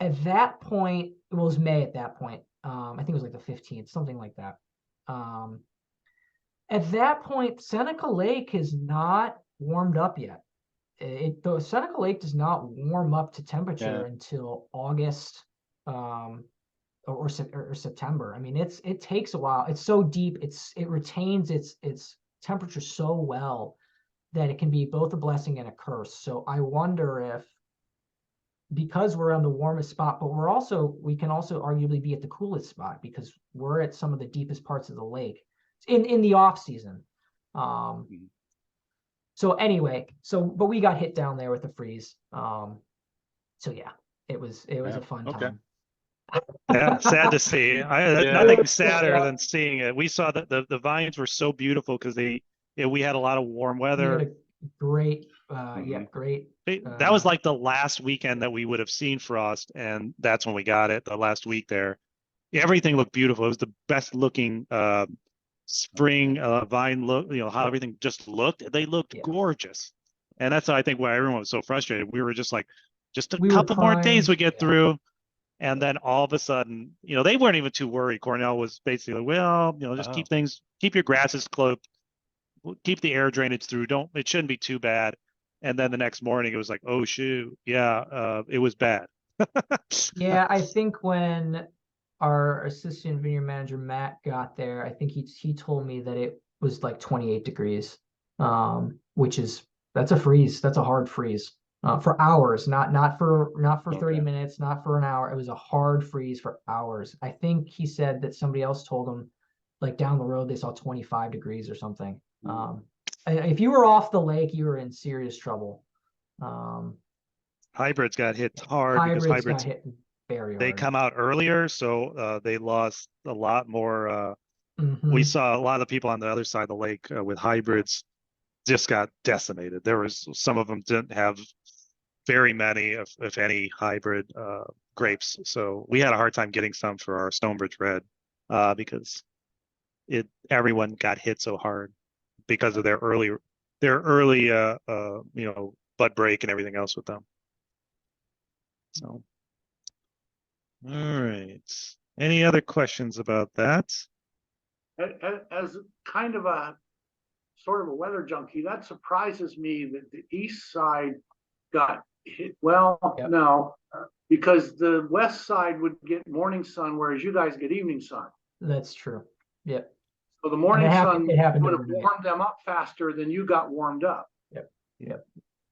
At that point, it was May at that point. I think it was like the 15th, something like that. At that point, Seneca Lake has not warmed up yet. The Seneca Lake does not warm up to temperature until August or September. I mean, it takes a while. It's so deep. It retains its temperature so well that it can be both a blessing and a curse. So I wonder if, because we're on the warmest spot, but we can also arguably be at the coolest spot because we're at some of the deepest parts of the lake in the off season. So anyway, but we got hit down there with the freeze. So yeah, it was a fun time. Yeah, sad to see. Nothing sadder than seeing it. We saw that the vines were so beautiful because we had a lot of warm weather. We had a great, great. That was like the last weekend that we would have seen frost, and that's when we got it. The last week there, everything looked beautiful. It was the best looking spring vine look, how everything just looked. They looked Yeah. gorgeous. And that's I think why everyone was so frustrated. We were just like, just a We were couple more days primed, we get yeah. through. And then all of a sudden, they weren't even too worried. Cornell was basically, well, just Oh. keep your grasses clipped, keep the air drainage through. It shouldn't be too bad. And then the next morning it was like, oh shoot, yeah, it was bad. Yeah, I think when our assistant vineyard manager Matt got there, I think he told me that it was like 28 degrees, which that's a freeze. That's a hard freeze for hours, not for 30 Okay. minutes, not for an hour. It was a hard freeze for hours. I think he said that somebody else told him, like down the road, they saw 25 degrees or something. If you were off the lake, you were in serious trouble. Hybrids got hit hard because Hybrids got hybrids, hit very they hard. come out earlier, so they lost a lot more. Mhm. We saw a lot of people on the other side of the lake with hybrids just got decimated. There was some of them didn't have very many, if any, hybrid grapes. So we had a hard time getting some for our Stonebridge Red because everyone got hit so hard because of their early bud break and everything else with them. So, all right. Any other questions about that? As kind of a sort of a weather junkie, that surprises me that the east side got hit. Well, Yep. no, because the west side would get morning sun, whereas you guys get evening sun. That's true. Yep. So the morning sun it happened would have overnight. warmed them up faster than you got warmed up. Yep.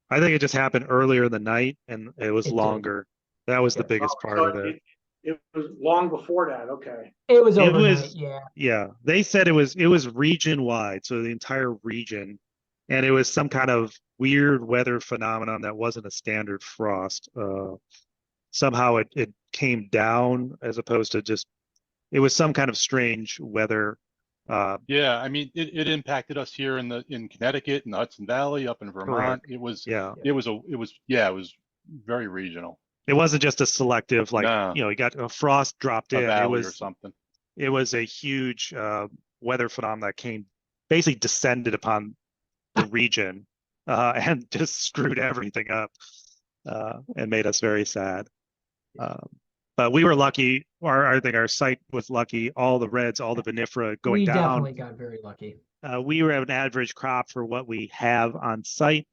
I think it just happened earlier in the night and it was It did. longer. That was the Yep. biggest part So of it. it was long before that. Okay. It was It overnight. was- Yeah. Yeah, they said it was region wide, so the entire region, and it was some kind of weird weather phenomenon that wasn't a standard frost. Somehow it came down as opposed to just, it was some kind of strange weather. Yeah, I mean, it impacted us here in Connecticut, in the Hudson Valley, up in Vermont. Correct. It was Yeah, it was very regional. it wasn't just a selective like No. you got a frost dropped A in. It valley or was something. it was a huge weather phenomenon that basically descended upon the region and just screwed everything up and made us very sad. But we were lucky, or I think our site was lucky. All the reds, all the vinifera going We down. definitely got very lucky. We were at an average crop for what we have on site.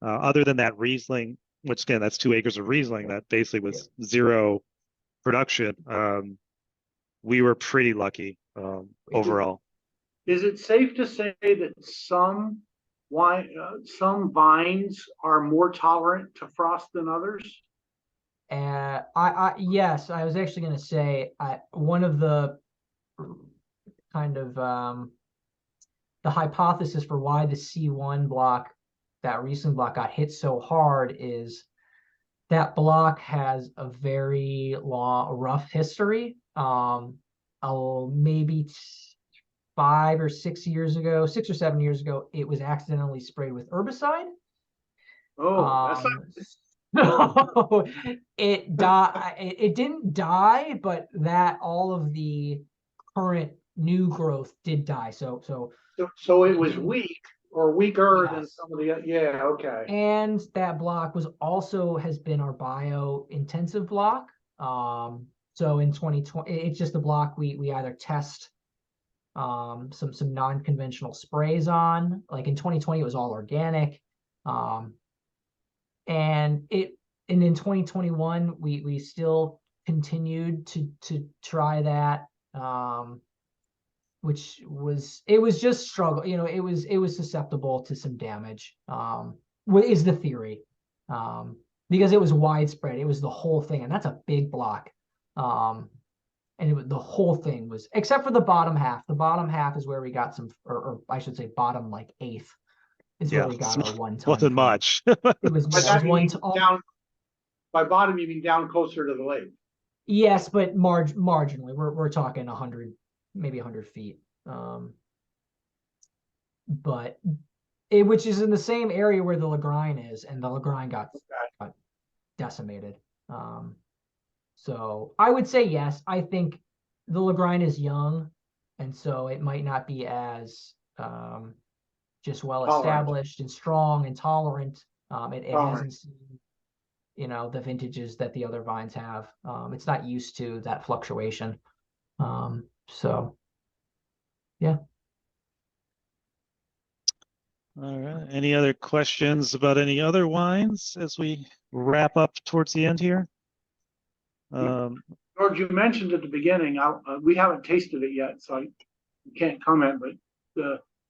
Other than that Riesling, which again, that's 2 acres of Riesling that basically was zero production. We were pretty lucky overall. Is it safe to say that some vines are more tolerant to frost than others? Yes, I was actually going to say, one of the kind of the hypothesis for why the C1 block, that Riesling block, got hit so hard is that block has a very rough history. Maybe 5 or 6 years ago, 6 or 7 years ago, it was accidentally sprayed with herbicide. Oh, that's not. No, it died. It didn't die, but all of the current new growth did die. So it was weak or weaker than Yes. some of the. Yeah. Okay. And that block has been our bio intensive block. So in 2020, it's just a block we either test some non-conventional sprays on. Like in 2020, it was all organic. And in 2021, we still continued to try that, which was just struggle. It was susceptible to some damage. What is the theory? Because it was widespread. It was the whole thing, and that's a big block. And the whole thing was, except for the bottom half. The bottom half is where we got some, or I should say, bottom like eighth. Is where we got our 1 ton. Wasn't much. It was, By it that was you one mean ton. down. By bottom, you mean down closer to the lake. Yes, but marginally, we're talking 100, maybe 100 feet. But which is in the same area where the Lagrine is, and the Lagrine got decimated. So I would say yes. I think the Lagrine is young. And so it might not be as just well Tolerant. established and strong and tolerant. It Tolerant. hasn't seen, the vintages that the other vines have. It's not used to that fluctuation. So yeah. All right. Any other questions about any other wines as we wrap up towards the end here? George, you mentioned at the beginning, we haven't tasted it yet, so I can't comment, but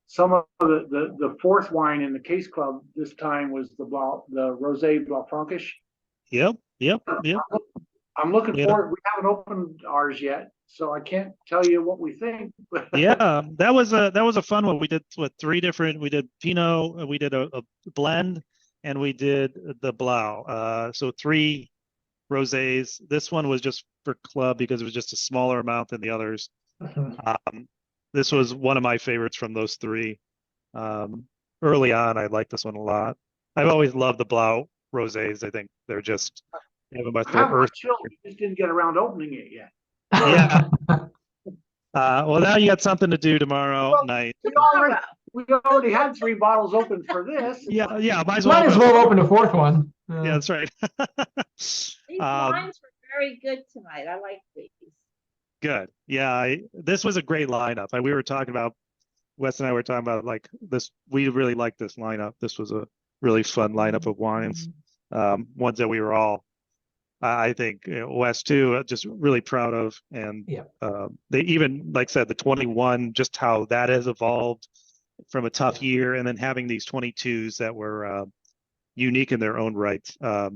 some of the fourth wine in the Case Club this time was the Rosé Blanc Frankish. Yep. I'm looking Yeah. forward. We haven't opened ours yet, so I can't tell you what we think. Yeah, that was a fun one. We did three different. We did Pinot, we did a blend, and we did the Blau. So three rosés. This one was just for club because it was just a smaller amount than the others. This was one of my favorites from those three. Early on, I liked this one a lot. I've always loved the Blau rosés. I think they're just they have a much more earth. We just didn't get around opening it yet. Yeah. Well, now you got something to do tomorrow night. We already had 3 bottles open for this. Yeah, might as Might as well well open a fourth one. Yeah, that's right. These wines were very good tonight. I like these. Good. Yeah, this was a great lineup. We were talking about, Wes and I were talking about like this. We really liked this lineup. This was a really fun lineup of wines. Ones that we were all, I think, Wes too, just really proud of. And Yeah. they even, like I said, the 21, just how that has evolved from a tough year, and then having these 22s that were unique in their own right. We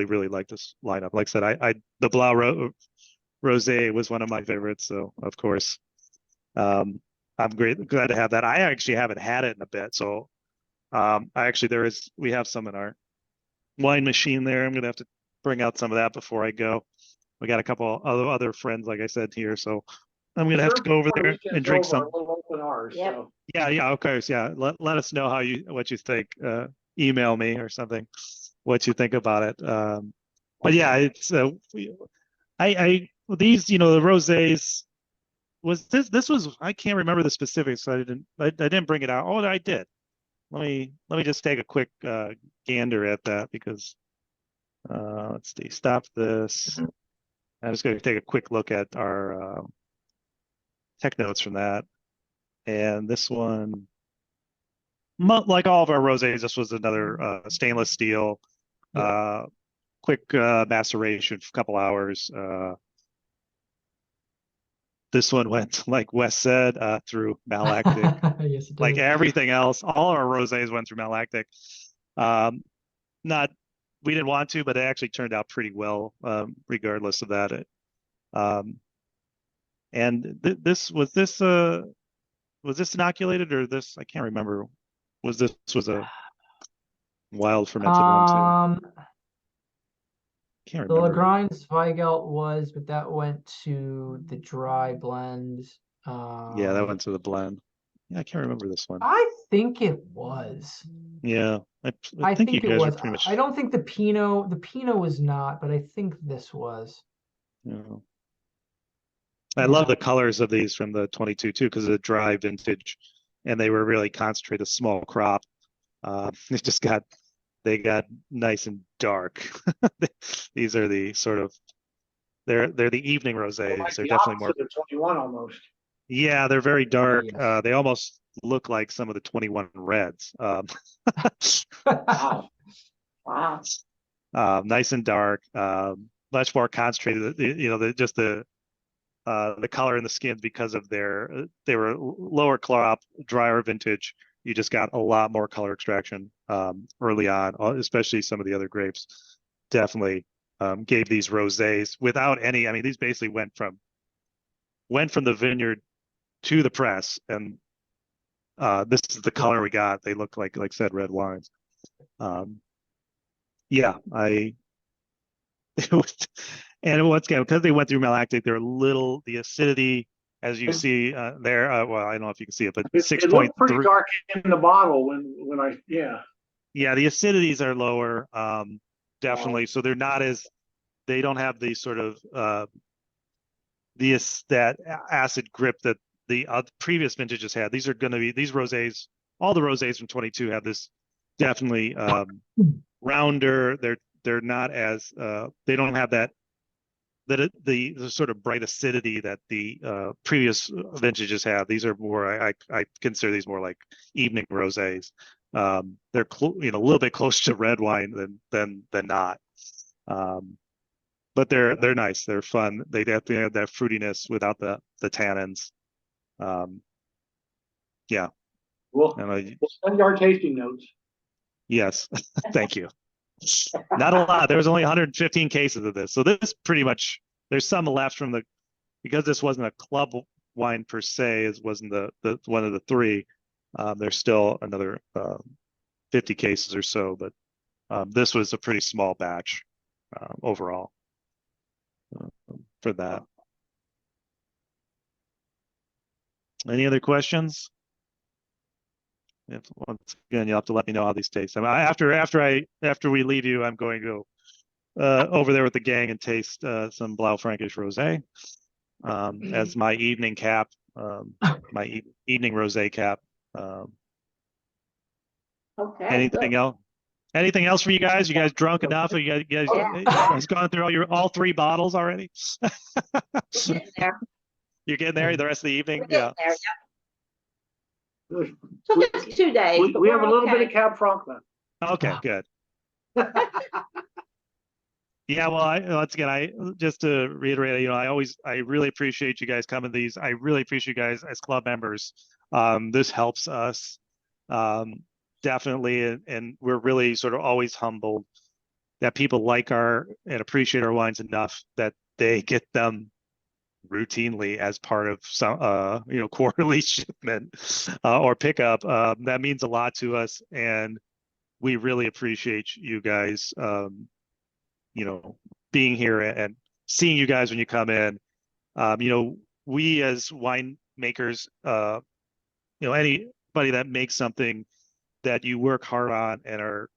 really like this lineup. Like I said, the Blau Rosé was one of my favorites. So of course, I'm glad to have that. I actually haven't had it in a bit. So we have some in our wine machine there. I'm going to have to bring out some of that before I go. We got a couple other friends, like I said, here. So I'm going to have to go over there and drink some. We'll open ours. Yep. So. Yeah, of course. Yeah. Let us know what you think. Email me or something, what you think about it. But yeah, it's these, the rosés this was, I can't remember the specifics. So I didn't bring it out. Oh, I did. Let me just take a quick gander at that because let's see, stop this. I'm just going to take a quick look at our tech notes from that. And this one, like all of our rosés, this was another stainless steel, quick maceration, a couple hours. This one went, like Wes said, through malactic. Yes, it Like did. everything else, all our rosés went through malactic. We didn't want to, but it actually turned out pretty well, regardless of that. And this was this inoculated or this? I can't remember. Was a wild fermented one too? Can't The remember. Lagrange Zweigelt was, but that went to the dry blend. Yeah, that went to the blend. Yeah, I can't remember this one. I think it was. Yeah, I think you think it guys was. are pretty much. I don't think the Pinot was not, but I think this was. I love the colors of these from the 22 too, because of the dry vintage, and they were really concentrated, small crop. They got nice and dark. These are the sort of, they're the evening rosés. Like They're the definitely more. opposite of 21 almost. Yeah, they're very dark. Yes. They almost look like some of the 21 reds. Wow. Wow. Nice and dark. Much more concentrated. The color in the skins, because of they were lower crop, drier vintage. You just got a lot more color extraction early on, especially some of the other grapes. Definitely gave these rosés without any. I mean, these basically went from the vineyard to the press, and this is the color we got. They look like said, red wines. Yeah, and once again, because they went through malactic, they're the acidity, as you see there. Well, I don't know if you can see it, but It 6.3. looked pretty dark in the bottle when Yeah, the acidities are lower, definitely. So they're they don't have the sort of that acid grip that the previous vintages had. These are going to be these rosés. All the rosés from 22 have this definitely rounder. They're not as they don't have that the sort of bright acidity that the previous vintages have. These are more I consider these more like evening rosés. They're a little bit closer to red wine than not. But they're nice. They're fun. They definitely have that fruitiness without the tannins. Yeah. We'll send our tasting notes. Yes. Thank you. Not a lot. There was only 115 cases of this. So this pretty much, there's some left from because this wasn't a club wine per se, it wasn't the one of the three. There's still another 50 cases or so, but this was a pretty small batch overall for that. Any other questions? Once again, you'll have to let me know how these taste. I mean, after we leave you, I'm going to go over there with the gang and taste some Blaufränkisch Rosé as my evening cap, my evening rosé cap. Okay. Anything else? Anything else for you guys? You guys drunk enough? You guys has gone through all 3 bottles already? We're getting there. You're getting there the rest of the evening? We're getting Yeah. there, yeah. Took us 2 days. but We have we're a little bit okay. of Cab Franc left. Okay, good. Yeah, well, once again, just to reiterate, I really appreciate you guys coming to these. I really appreciate you guys as club members. This helps us definitely, and we're really sort of always humbled that people like and appreciate our wines enough that they get them routinely as part of some quarterly shipment or pickup. That means a lot to us, and we really appreciate you guys being here and seeing you guys when you come in. We as winemakers, anybody that makes something that you work hard on and are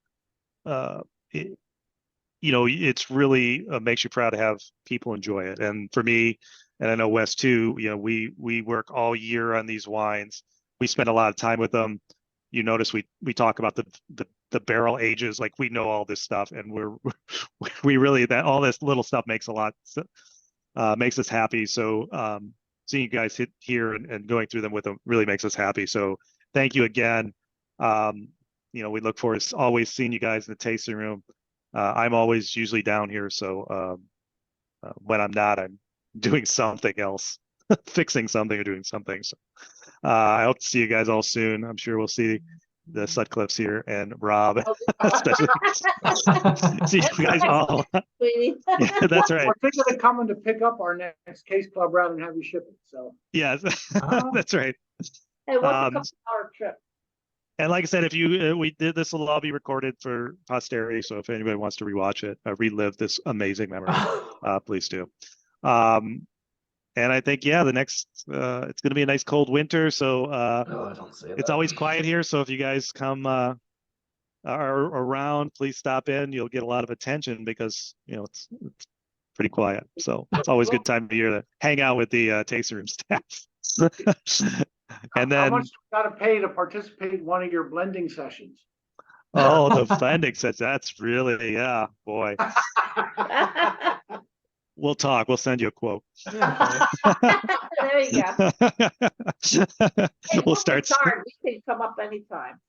it's really makes you proud to have people enjoy it. And for me, and I know Wes too, we work all year on these wines. We spend a lot of time with them. You notice we talk about the barrel ages, like we know all this stuff, and we really, that all this little stuff makes makes us happy. So seeing you guys here and going through them with them really makes us happy. So thank you again. We look forward to always seeing you guys in the tasting room. I'm always usually down here, so when I'm not, I'm doing something else, fixing something or doing something. So I hope to see you guys all soon. I'm sure we'll see the Sutcliffes here and Rob, especially. See you guys all. Sweetie. Yeah, that's right. We're thinking of coming to pick up our next case club rather than have you ship it. So Yes, that's right. Hey, what's a couple-hour trip? And like I said, if this will all be recorded for posterity. So if anybody wants to rewatch it, relive this amazing memory, please do. And I think, the next, it's going to be a nice cold winter. So don't say it's always quiet here. So if you guys come are around, please stop in. You'll get a lot of attention because, it's pretty quiet. So it's always a good time of year to hang out with the tasting room staff. And then, how much do you got to pay to participate in one of your blending sessions? oh, the blending sets. That's really, boy. We'll talk. We'll send you a quote. There you go. Hey, We'll start. We can come up anytime.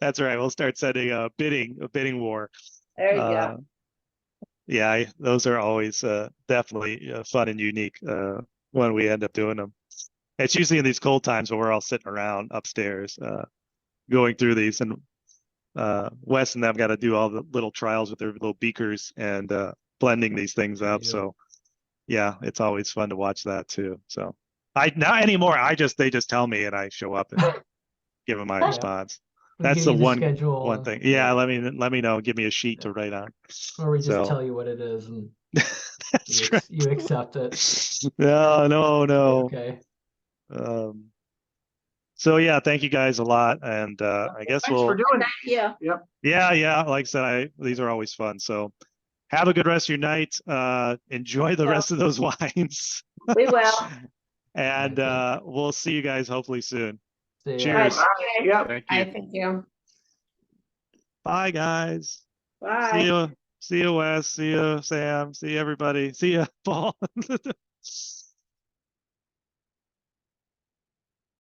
That's right. We'll start sending a bidding war. There you go. Yeah, those are always definitely fun and unique when we end up doing them. It's usually in these cold times when we're all sitting around upstairs going through these, and Wes and them got to do all the little trials with their little beakers and blending these things up. So yeah, it's always fun to watch that too. So not anymore. They just tell me and I show up and give them my response. That's the one thing. Yeah, let me know. Give me a sheet to write on. Or we just tell you what it is and you accept it. No. Okay. So yeah, thank you guys a lot, and I guess Thanks for doing Thank you. Yep. Yeah. Like I said, these are always fun. So have a good rest of your night. Enjoy the rest of those wines. We will. And Okay. we'll see you guys hopefully soon. So, yeah. Cheers. Okay. Yep. Thank I you. thank you. Bye, guys. Bye. See you. See you, Wes. See you, Sam. See you, everybody. See you, Paul.